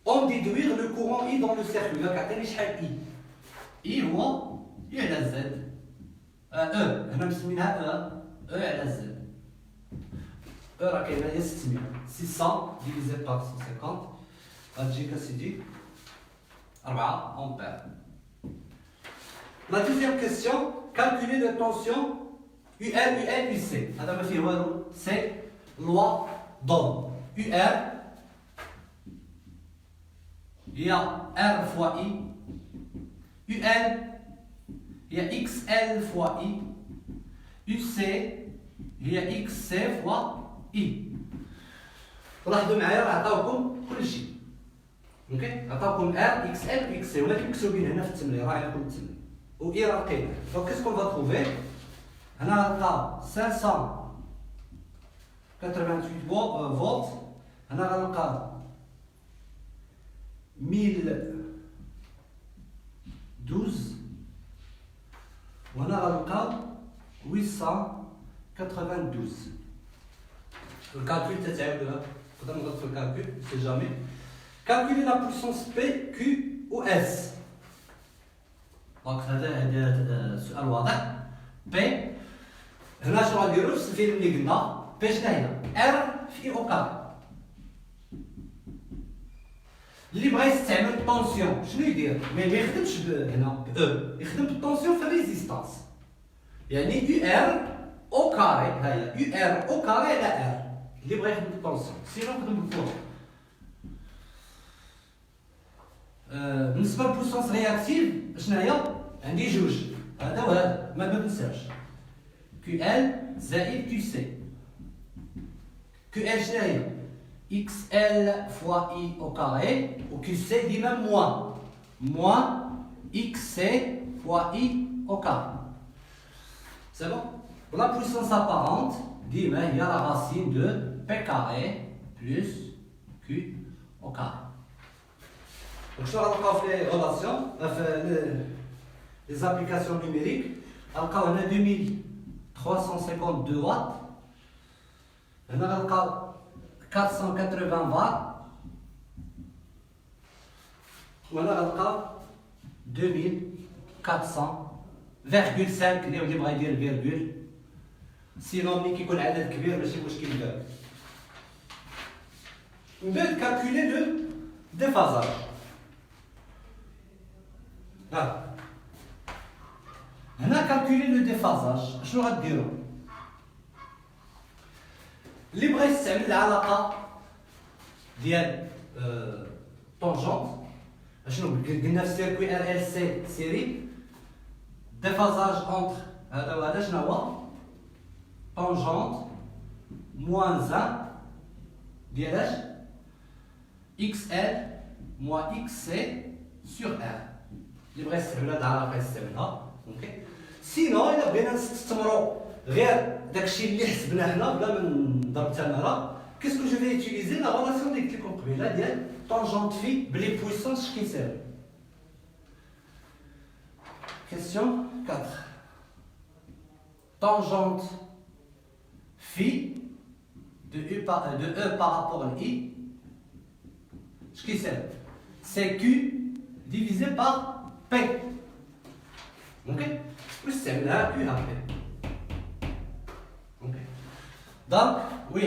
on déduire le courant I dans le circuit. Donc, عطيني شحال I. I هو I على Z. E هنا مسمينها E على Z. E راه كاينه هي 600. 600 divisé par 150 غتجيك اسيدي 4 ampères. La deuxième question, calculer la tension UR, UL, UC. هذا ما فيه والو. C'est loi d'Ohm. UR il y a R fois I, UL, il y a XL fois I, UC, il y a XC fois I. لاحظوا معايا راه عطاوكم كل شيء. اوكي، عطاوكم R, XL و XC ولكن مكتوبين هنا في التمرين، راه عندكم التمرين. و I راه لقينا. دونك كيسكون فا تروفي؟ هنا غنلقى 588 فولت، هنا غنلقى 1012 وهنا غنلقاو 892. الكالكول تتعاودوها، نقدر نغلط في الكالكول سي جامي. كالكولي لا بويسونس بي كيو و اس. دونك هذا سؤال واضح. بي هنا شنو غنديرو؟ نفس الفيلم اللي قلنا، بي شنو هي؟ ار في او كاري. اللي بغا يستعمل الطونسيون شنو يدير؟ ما يخدمش هنا ب او، يخدم بالطونسيون في الريزيستانس. يعني يو ار او كاري، ها هي يو ار او كاري على ار. اللي بغا يخدم بالطونسيون، سينو يخدم بالكورون. بالنسبه للبويسونس رياكتيف شنو هي؟ عندي جوج، هذا وهذا ما ننساش. كيو ال زائد كيو سي. كيو ال شنو هي؟ XL fois I au carré, ou QC dit même moins XC fois I au carré. C'est bon? La puissance apparente dit mais il y a la racine de P carré plus Q au carré. Donc je vais faire les relations, les applications numériques. Alors on a 2352 watts. On a 480 watts. وهنا غنلقى 2400,5 اللي بغا يدير فيرغول. سينو ملي كيكون عدد كبير ماشي مشكل كاع. من بعد كالكولي لو ديفازاج. هنا كالكولي لو ديفازاج شنو غديرو؟ اللي بغا يستعمل العلاقه ديال طونجونت شنو قلنا في السيركوي ار ال سي سيري ديفازاج اونتر هذا وهذا شنو هو؟ طونجونت موان 1 ديال اش؟ اكس ال موان اكس سي سور ار. اللي بغا يستعمل هاد العلاقه يستعملها. اوكي، سينو الا بغينا نستثمروا غير داكشي اللي حسبناه حنا بلا ما نضرب التماره، كيسكو جو في يوتيليزي لا ريلاسيون اللي قلت لكم قبيله ديال طونجونت في بلي بويسونس كيساوي. كيسيون 4 tangente phi de E par rapport à I, ce qui sert c'est Q divisé par P. Ok? ونستعملها Q à P. Ok. Donc, oui,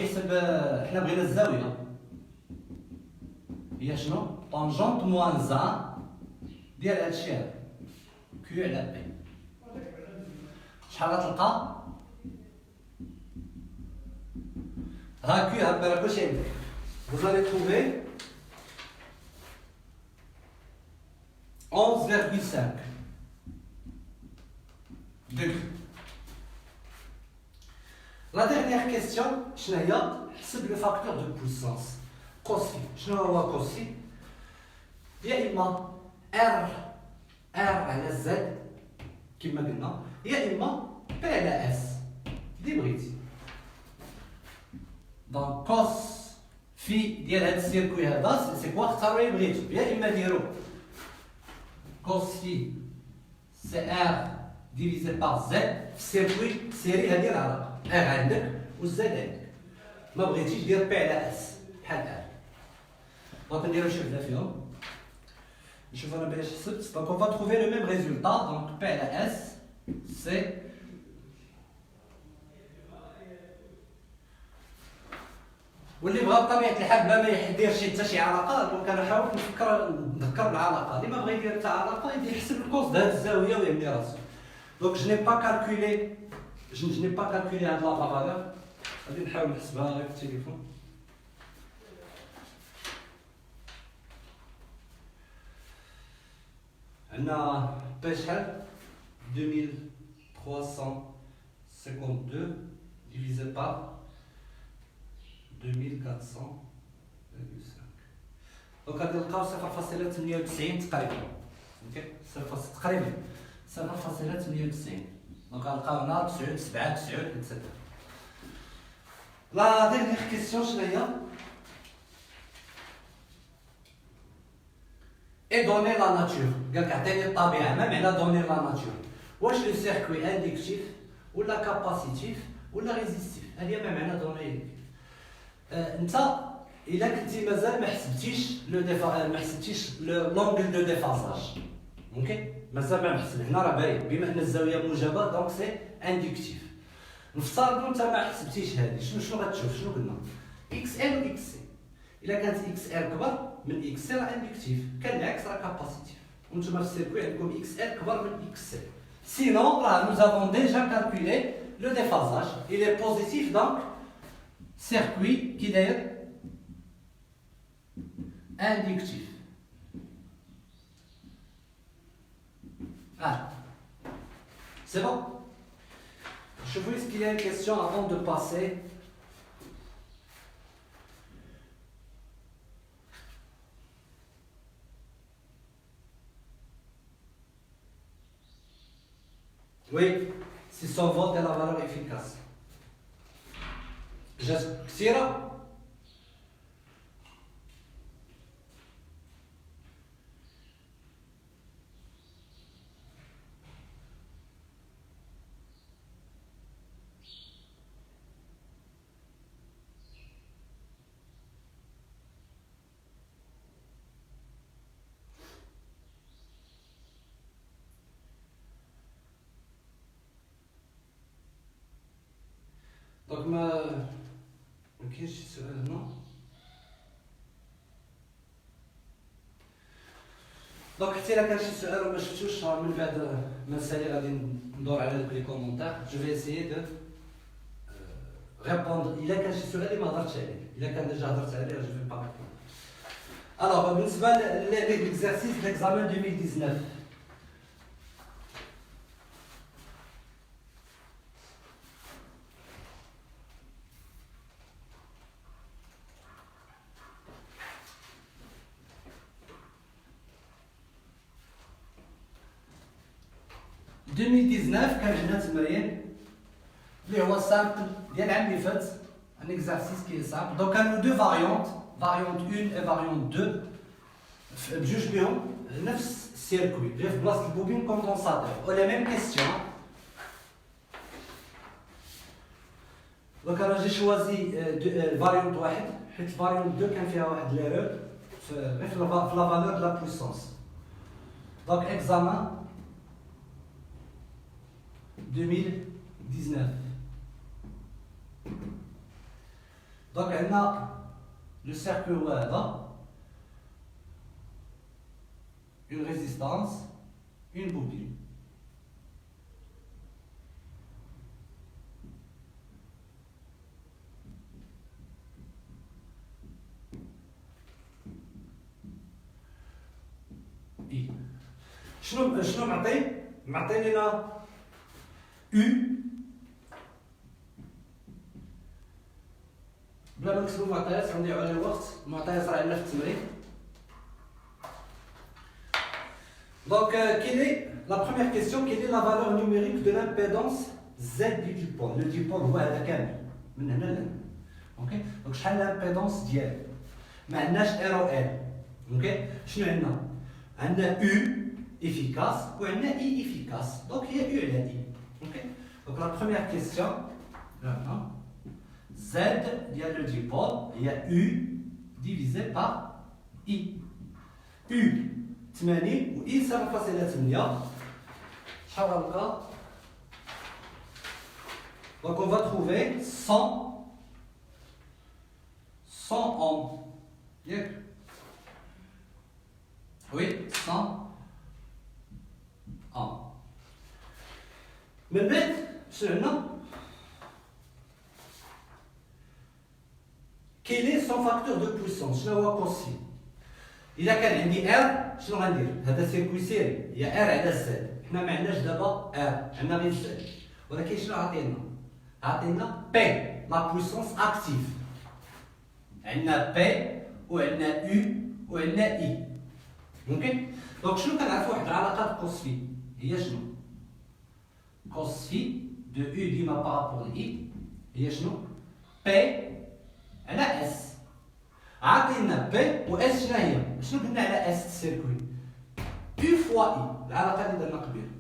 حنا بغينا الزاوية هي شنو؟ طونجونت موان 1 ديال هادشي هذا Q على P. شحال غتلقى؟ ها Q ها راه كلشي عندك. Vous allez trouver 11,5 degrés. La dernière question, c'est le facteur de puissance. Cos phi. Je vais voir cos phi. Il y a R à la Z, qui m'a dit non. Il y a P à la S. D'hybride. Donc, cos phi, il y a le circuit à base, c'est quoi? Ça va hybride. Il m'a dit cos phi, c'est R divisé par Z, circuit série هذه العلاقة. R عندك و Z عندك. ما بغيتيش دير P على S بحال R. دونك نديرو شي وحدة فيهم. نشوف أنا باش حسبت. دونك on va trouver le même résultat. Donc P على S c'est واللي بغى بطبيعة الحال بلا ما يدير حتى شي علاقة. دونك أنا حاولت نذكر بالعلاقة. اللي ما بغى يدير حتى علاقة يحسب الكوس د هاد الزاوية ويرمي راسو. Donc je n'ai pas calculé, je n'ai pas calculé la valeur. Je vais essayer de faire avec le téléphone. On a PHL 2352 divisé par 2400,5. Donc on a le cas 0,98 تقريبا. OK 0,98. 0,98. Donc غنلقاو هنا 9 7 9 etc. La dernière question شنو هي؟ Et donner la nature. قال لك عطيني الطبيعة. ما معنى donner la nature؟ واش لو سيركوي اندكتيف ولا كاباسيتيف ولا ريزيستيف؟ هذه ما معنى donner. انت الا كنتي مازال ما حسبتيش لو لونغل دو ديفازاج. اوكي؟ مازال ما محسب. هنا راه باين بما ان الزاويه موجبه دونك سي اندكتيف. نفترضوا انت ما حسبتيش هذه. شنو غتشوف؟ شنو قلنا؟ اكس ال و اكس سي. الا كانت اكس ال كبر من اكس سي راه اندكتيف. كان العكس راه كاباسيتيف. وانتم في السيركوي عندكم اكس ال كبر من اكس سي. سينون راه nous avons déjà calculé le déphasage. Il est positif donc circuit qui داير inductif. Ah, c'est bon. Je vois est-ce qu'il y a une question avant de passer. Oui, 600 volts est la valeur efficace. J'espère. Donc ok, je suis non. Donc حتى الا كان شي سؤال وما شفتوش من بعد ما نسالي غادي ندور على دوك لي كومونتير. جو في اسيي دو ريبوندر. الا كان شي سؤال اللي ما هضرتش عليه. الا كان ديجا هضرت عليه جو في با ريبوندر. الوغ بالنسبه ليكزارسيس ليكزامان 2019. كان عندنا تمرين اللي هو سامبل ديال العام اللي فات. ان اكزارسيس كي سامبل. دونك كانوا دو فاريونت 1 و فاريونت 2 بجوج بهم نفس السيركوي غير في بلاصه البوبين كوندونساتور و لا ميم كيستيون. دونك انا جي شوازي الفاريونت واحد حيت الفاريونت 2 كان فيها واحد ليرور la valeur de la puissance. Donc, examen 2019. Donc, on a le cercle là, une résistance, une bobine. I. شنو معطيني لنا U بلا ما نكتبو معطيات غنضيعو على الوقت. المعطيات راه عندنا في التمرين. Donc, la première question, quelle est la valeur numérique de l'impédance Z du dipôle? Le dipôle هو هذا كامل من هنا لهنا. اوكي دونك شحال لامبيدونس ديالو؟ ما عندناش ار او ال. اوكي شنو عندنا؟ عندنا U efficace ou عندنا I efficace. Donc, il y a U et I. Ok. Donc, la première question, Z dial le dipôle, il y a U divisé par I. U 80 ou I ça va passer la 8. Donc, on va trouver 100 ohms. Oui, 100 ohms. من بعد شنو عندنا؟ Quel est son facteur de puissance؟ شنو هو cos phi؟ إذا كان عندي R شنو غندير؟ هذا سيركوي سيري هي R على Z. حنا ما عندناش دابا R، عندنا غير Z. ولكن شنو عطينا؟ عطينا P لا puissance active. عندنا P وعندنا U وعندنا I. ممكن؟ دونك شنو كنعرفو واحد العلاقة كوس في؟ هي شنو؟ كوس في دو U ديما بارابور I هي شنو؟ P على S. عطينا P و S شنو هي؟ شنو قلنا على S السيركوي؟ U فوا I العلاقة اللي درنا قبيل.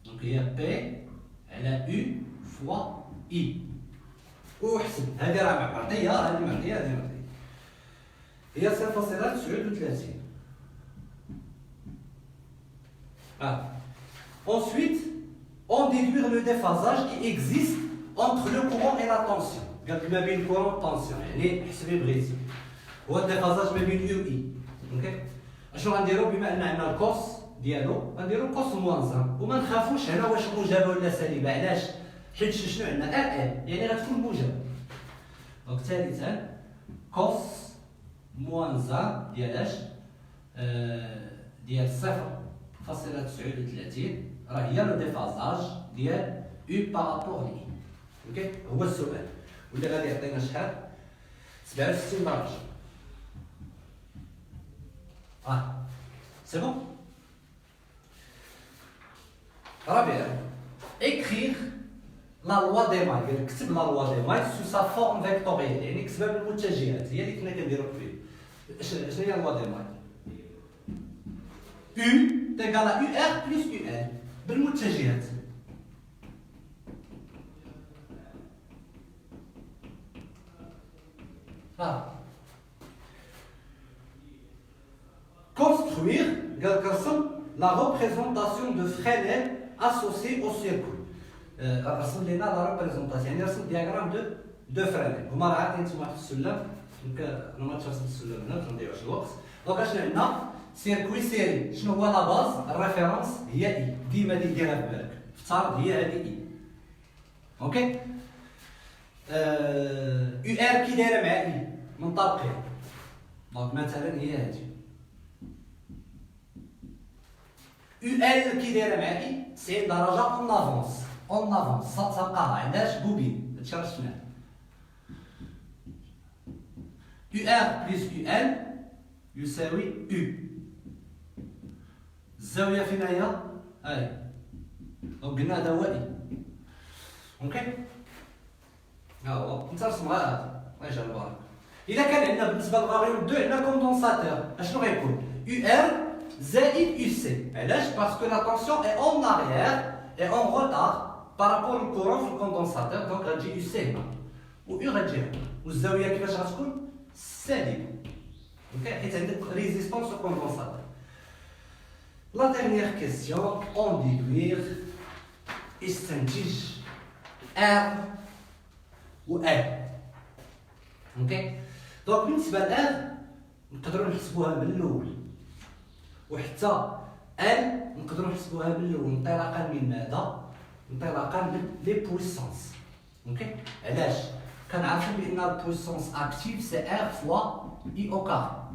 دونك هي P على U فوا I. وحسب هذه راه معطية هذه معطية هذه معطية. هي 0.39. Ensuite, on déduit le déphasage qui existe entre le courant et la tension. قال ما بين الكورون والتونسيون يعني حسبي بغيتي. هو الديفازاج ما بين يو اي. اوكي؟ اشنو غنديرو بما ان عندنا الكوس ديالو غنديرو كوس موانزا وما نخافوش هنا واش موجبه ولا سالبه. علاش؟ حيت شنو عندنا ار ال يعني غتكون موجبه. دونك ثالثا كوس موانزا ديال اش؟ ديال 0.39 راه هي لو ديفازاج ديال U بارابور لي. اوكي هو السؤال ولا غادي يعطينا شحال 67 درجه. سي بون. رابعا écrire la loi des mailles. كتب la loi des mailles sous sa forme vectorielle يعني كتبها بالمتجهات هي اللي كنا كنديرو قبيل. شنو هي la loi des mailles؟ U égale à UR plus UL بالمتجهات. Construire la représentation de Fresnel associée au circuit. رسم لنا لا ريبريزونطاسيون يعني رسم دياغرام دو فرينيل. هما راه عاطين نتوما واحد السلم دونك انا ما ترسم السلم هنا باش ما نضيعوش الوقت. دونك اشنو عندنا؟ سيركوي سيري. شنو هو لا باز؟ الريفيرونس هي اي ديما ديرها في بالك افترض هي هذه اي. اوكي يو ار كي دايره مع اي منطبقين. دونك مثلا هي هذه يو ال كي دايره مع اي 90 درجه اون افونس تلقاها علاش بوبين هادشي راه شفناه. يو ار بلس يو ال يساوي يو. الزاويه فين هي؟ هاي دونك قلنا هذا هو اي. اوكي ها هو انت رسم غير هذا الله يجعل البركه. اذا كان عندنا بالنسبه للفاريبل 2 عندنا كوندونساتور اشنو غيكون؟ يو ار زائد يو سي. علاش؟ باسكو لا طونسيون اي اون اريير اي اون روتار بارابور الكورون في الكوندونساتور. دونك غتجي يو سي هنا و يو غتجي هنا والزاويه كيفاش غتكون؟ سالبه. Ok, حيت عندك résistance au condensateur. La dernière question, on déduire استنتج R و L. Ok, donc بالنسبة ل R نقدروا نحسبوها من الأول، وحتى L نقدروا نحسبوها من الأول انطلاقا من ماذا؟ انطلاقا من لي بويسونس. اوكي، علاش؟ كنعرفوا بان البويسونس اكتيف سي ار فوا اي او كار.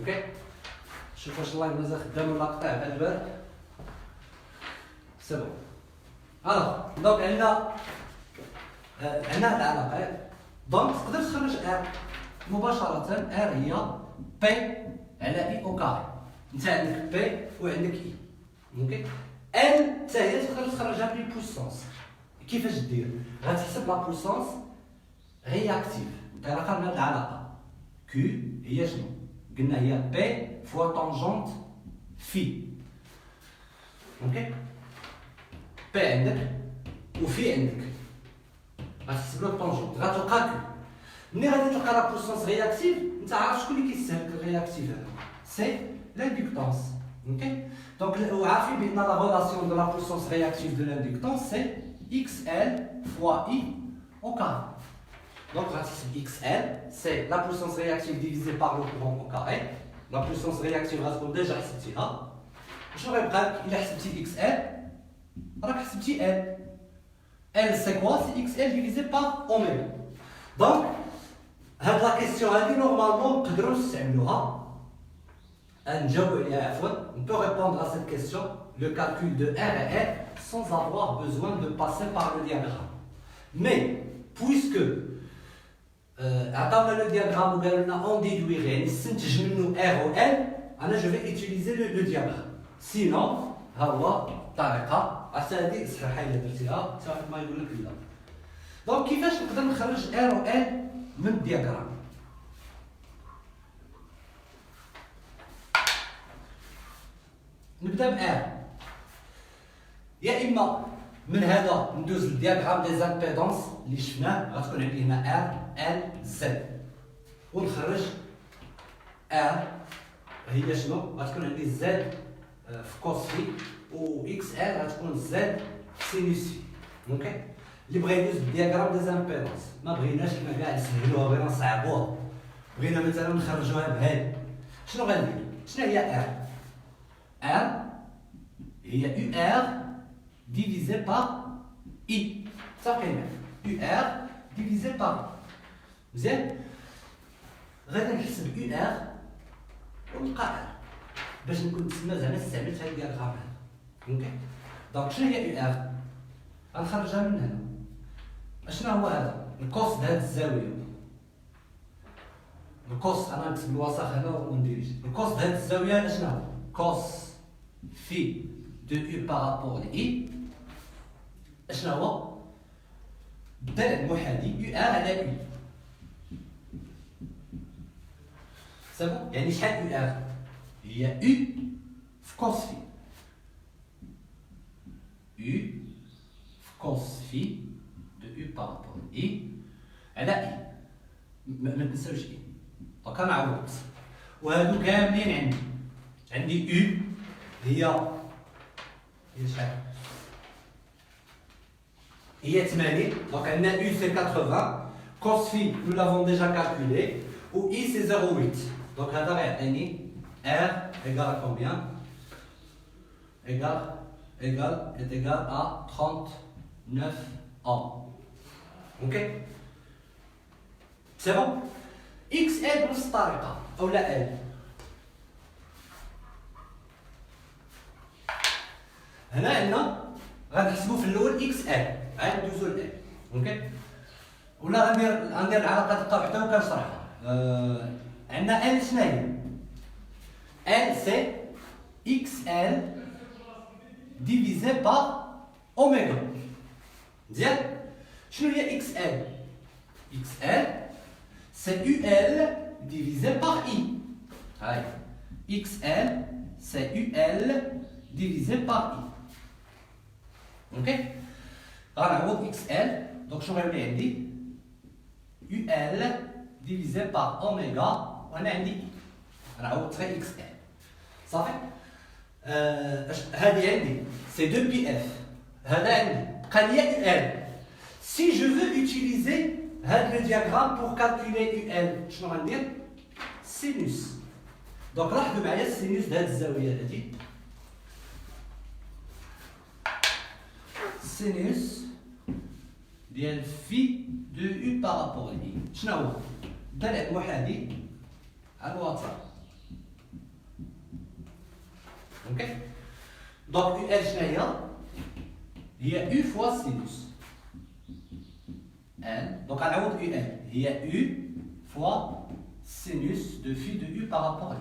اوكي، شوف واش الله مازال خدام ولا قطع بحال البارح. سي بون. دونك عندنا العلاقه، دونك تقدر تخرج ار مباشره. ار هي بي على اي او كار. انت عندك بي وعندك اي. اوكي، ال حتى هي تقدر تخرجها بلي بويسونس. كيفاش دير؟ غتحسب لا بويسونس رياكتيف انطلاقا من هاد العلاقه. كيو هي شنو؟ قلنا هي بي فوا طونجونت في. اوكي، بي عندك وفي عندك، غتحسب له الطونجونت غتلقى كيو. ملي غادي تلقى لا بويسونس رياكتيف، انت عارف شكون اللي كيستهلك الرياكتيف هذا؟ سي l'inductance. Ok, donc on a vu maintenant la relation de la puissance réactive de l'inductance, c'est XL fois I au carré. Donc XL, c'est la puissance réactive divisée par le courant au carré. La puissance réactive reste déjà ici. Je reprends, il a ici XL, alors ici L. L c'est quoi? C'est XL divisé par oméga. Donc, la question normalement, on peut l'utiliser. On peut répondre à cette question, le calcul de R et L, sans avoir besoin de passer par le diagramme. Mais, puisque attends le diagramme, on déduirait R ou L, alors je vais utiliser le diagramme. Sinon, donc, كيفاش نقدر نخرج R ou L من الدياغرام؟ نبدا ب R. يا اما من هذا ندوز للدياغرام دي زامبيدونس اللي شفناه، غتكون عندي هنا R L Z، ونخرج R هي شنو؟ غتكون عندي Z في كوس في، و XL غتكون Z سينوس في. اوكي، اللي بغا يدوز بالدياغرام دي زامبيدونس، ما بغيناش كما كاع نسهلوها، بغينا نصعبوها، بغينا مثلا نخرجوها بهذه. شنو غندير؟ شنو هي R؟ R هي UR divisé par I. Ça fait UR divisé par I. مزيان؟ غادي نحسب UR ونلقى R باش نكون تسمى زعما استعملت هاد الدياغرام هذا. اوكي، دونك شنو هي UR؟ غنخرجها من هنا. اشنو هو هذا؟ الكوس د هاد الزاويه. الكوس انا نكتب الوسط هنا ونديريش. الكوس د هاد الزاويه اشنو هو؟ كوس phi de U par rapport à I. اشنو هو؟ الضلع المحاذي UR على U. سافون؟ يعني شحال UR؟ هي U في كوس phi. U في كوس phi de U par rapport à I على I. ما تنساوش I. دونك غنعوض. وهادو كاملين عندي U هي شحال؟ هي 80. Donc عندنا U c'est 80, cos phi nous l'avons déjà calculé, ou I c'est 0,8. Donc هذا غيعطيني R égale à combien? Est égal à 39 ans. Ok? C'est bon? XL بنفس الطريقة أو لا L. هنا عندنا غنحسبو في الاول اكس ال، عاد ندوزو ل ال. اوكي، ولا غندير العلاقه دقه وحده وكنشرحها. عندنا ال شنو هي؟ ال سي اكس ال ديفيزي بار اوميغا. مزيان؟ شنو هي اكس ال؟ اكس ال سي يو ال ديفيزي بار اي. هاي اكس ال سي يو ال ديفيزي بار اي. اوكي، غنعوض اكس ال. دونك شنو غيولي عندي؟ يو ال ديفيزي بار اوميغا وهنا عندي نعاود تري اكس ال صافي. هذه عندي سي 2 بي اف، هذا عندي قال لي يو ال. سي جو فو يوتيليزي هذا لو دياغرام بور كالكولي يو ال، شنو غندير؟ سينوس. دونك لاحظوا معايا السينوس دهاد الزاويه هذه، سينوس ديال في دو يو بارابور لي شنو هو؟ ضلع محاذي على الوتر. اوكي دونك يو ال شنو هي؟ يو فوا سينوس ان. دونك غنعوض يو ال هي يو فوا sinus de phi de u par rapport à i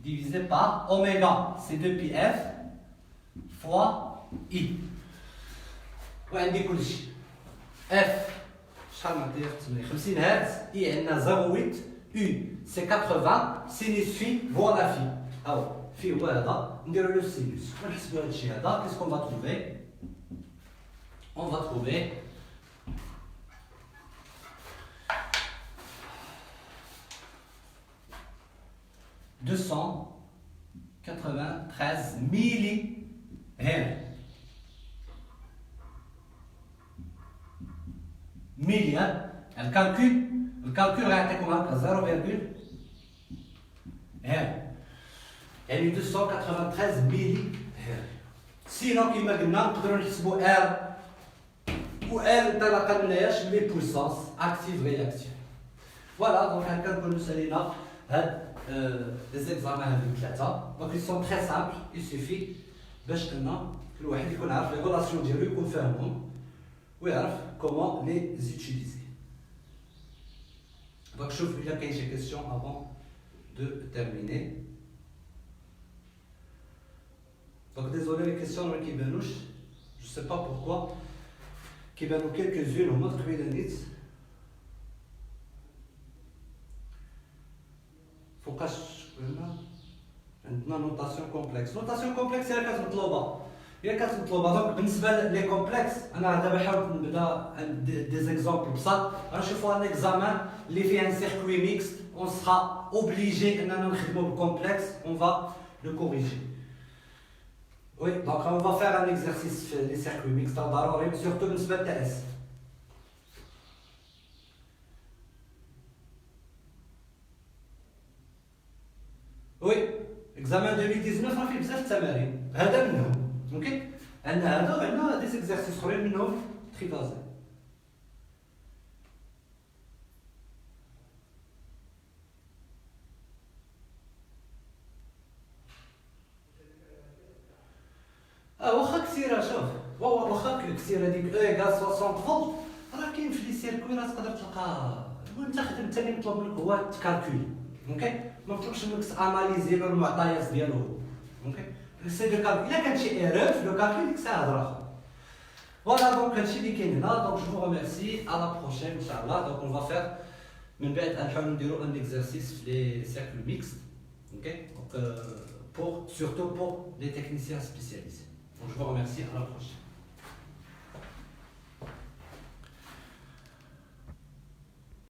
divisé par oméga, c'est 2πf fois i. وعندي كل شيء اف شحال نعطيه 50 هرتز، اي عندنا 0.8، u c'est 80، sinus phi فوالا phi. او phi هو هذا، نديرو له السينوس ونحسبو هذا الشيء هذا. كيس كون فا تروفي؟ اون فا تروفي 293 ملي الكالكول غيعطيكم هكا 0.1 يعني 293 ملي. سينو كيما قلنا نقدروا نحسبوا ار، و ار انطلاقا من ايش؟ من لي بويسونس اكتيف رياكتيف. فوالا دونك هكا نكونوا سالينا هاد les examens هذو ثلاثة. دونك ils sont très simples، il suffit باش ان كل واحد يكون عارف لي غولاسيون ديالو، يكون فاهمهم ويعرف كومون لي زوتيليزي. دونك شوف إلا كاين شي كيسيون افون دو تيرميني. دونك ديزولي لي كيسيون ما كيبانوش، جو سي با بوركوا كيبانو كيلكو زون هما طويله نيت. فوقاش قلنا عندنا نوتاسيون كومبلكس. نوتاسيون كومبلكس هي كتمطلوبه. دونك بالنسبه لي كومبلكس انا دابا حاولت نبدا دي زيكزامبل بساط. غنشوفوا ان اكزامان اللي فيه ان سيركوي ميكست، اون سرا اوبليجي اننا نخدموا بالكومبلكس، اون فا لو كوريجي. وي دونك اون فا فير ان اكزرسيس في لي سيركوي ميكست ضروري، سورتو بالنسبه للتي اس. وي اكزامان 2019 راه فيه بزاف التمارين، هذا منهم. اوكي عندنا هذا وعندنا دي زيكزارسيس اخرين منهم تري بازي. واخا كثيره، شوف واخا كثيره ديك او ايكال 60 فولت، راه كاين في لي سيركوي راه تقدر تلقى. وانت خدم انت اللي مطلوب منك هو التكالكول. اوكي ما مطلوبش منك تاناليزي له المعطيات ديالو. اوكي سي دو كالكول، الا كانت شي ايرور في لو كالكول ديك الساعه هضره اخرى. فوالا دونك هادشي اللي كاين هنا. دونك جو ريميرسي ا لا بروشين ان شاء الله. دونك اون فا فير من بعد غنحاولوا نديرو ان اكزرسيس في لي سيركل ميكس. اوكي دونك pour surtout pour les techniciens spécialisés. Donc je vous remercie, à la prochaine.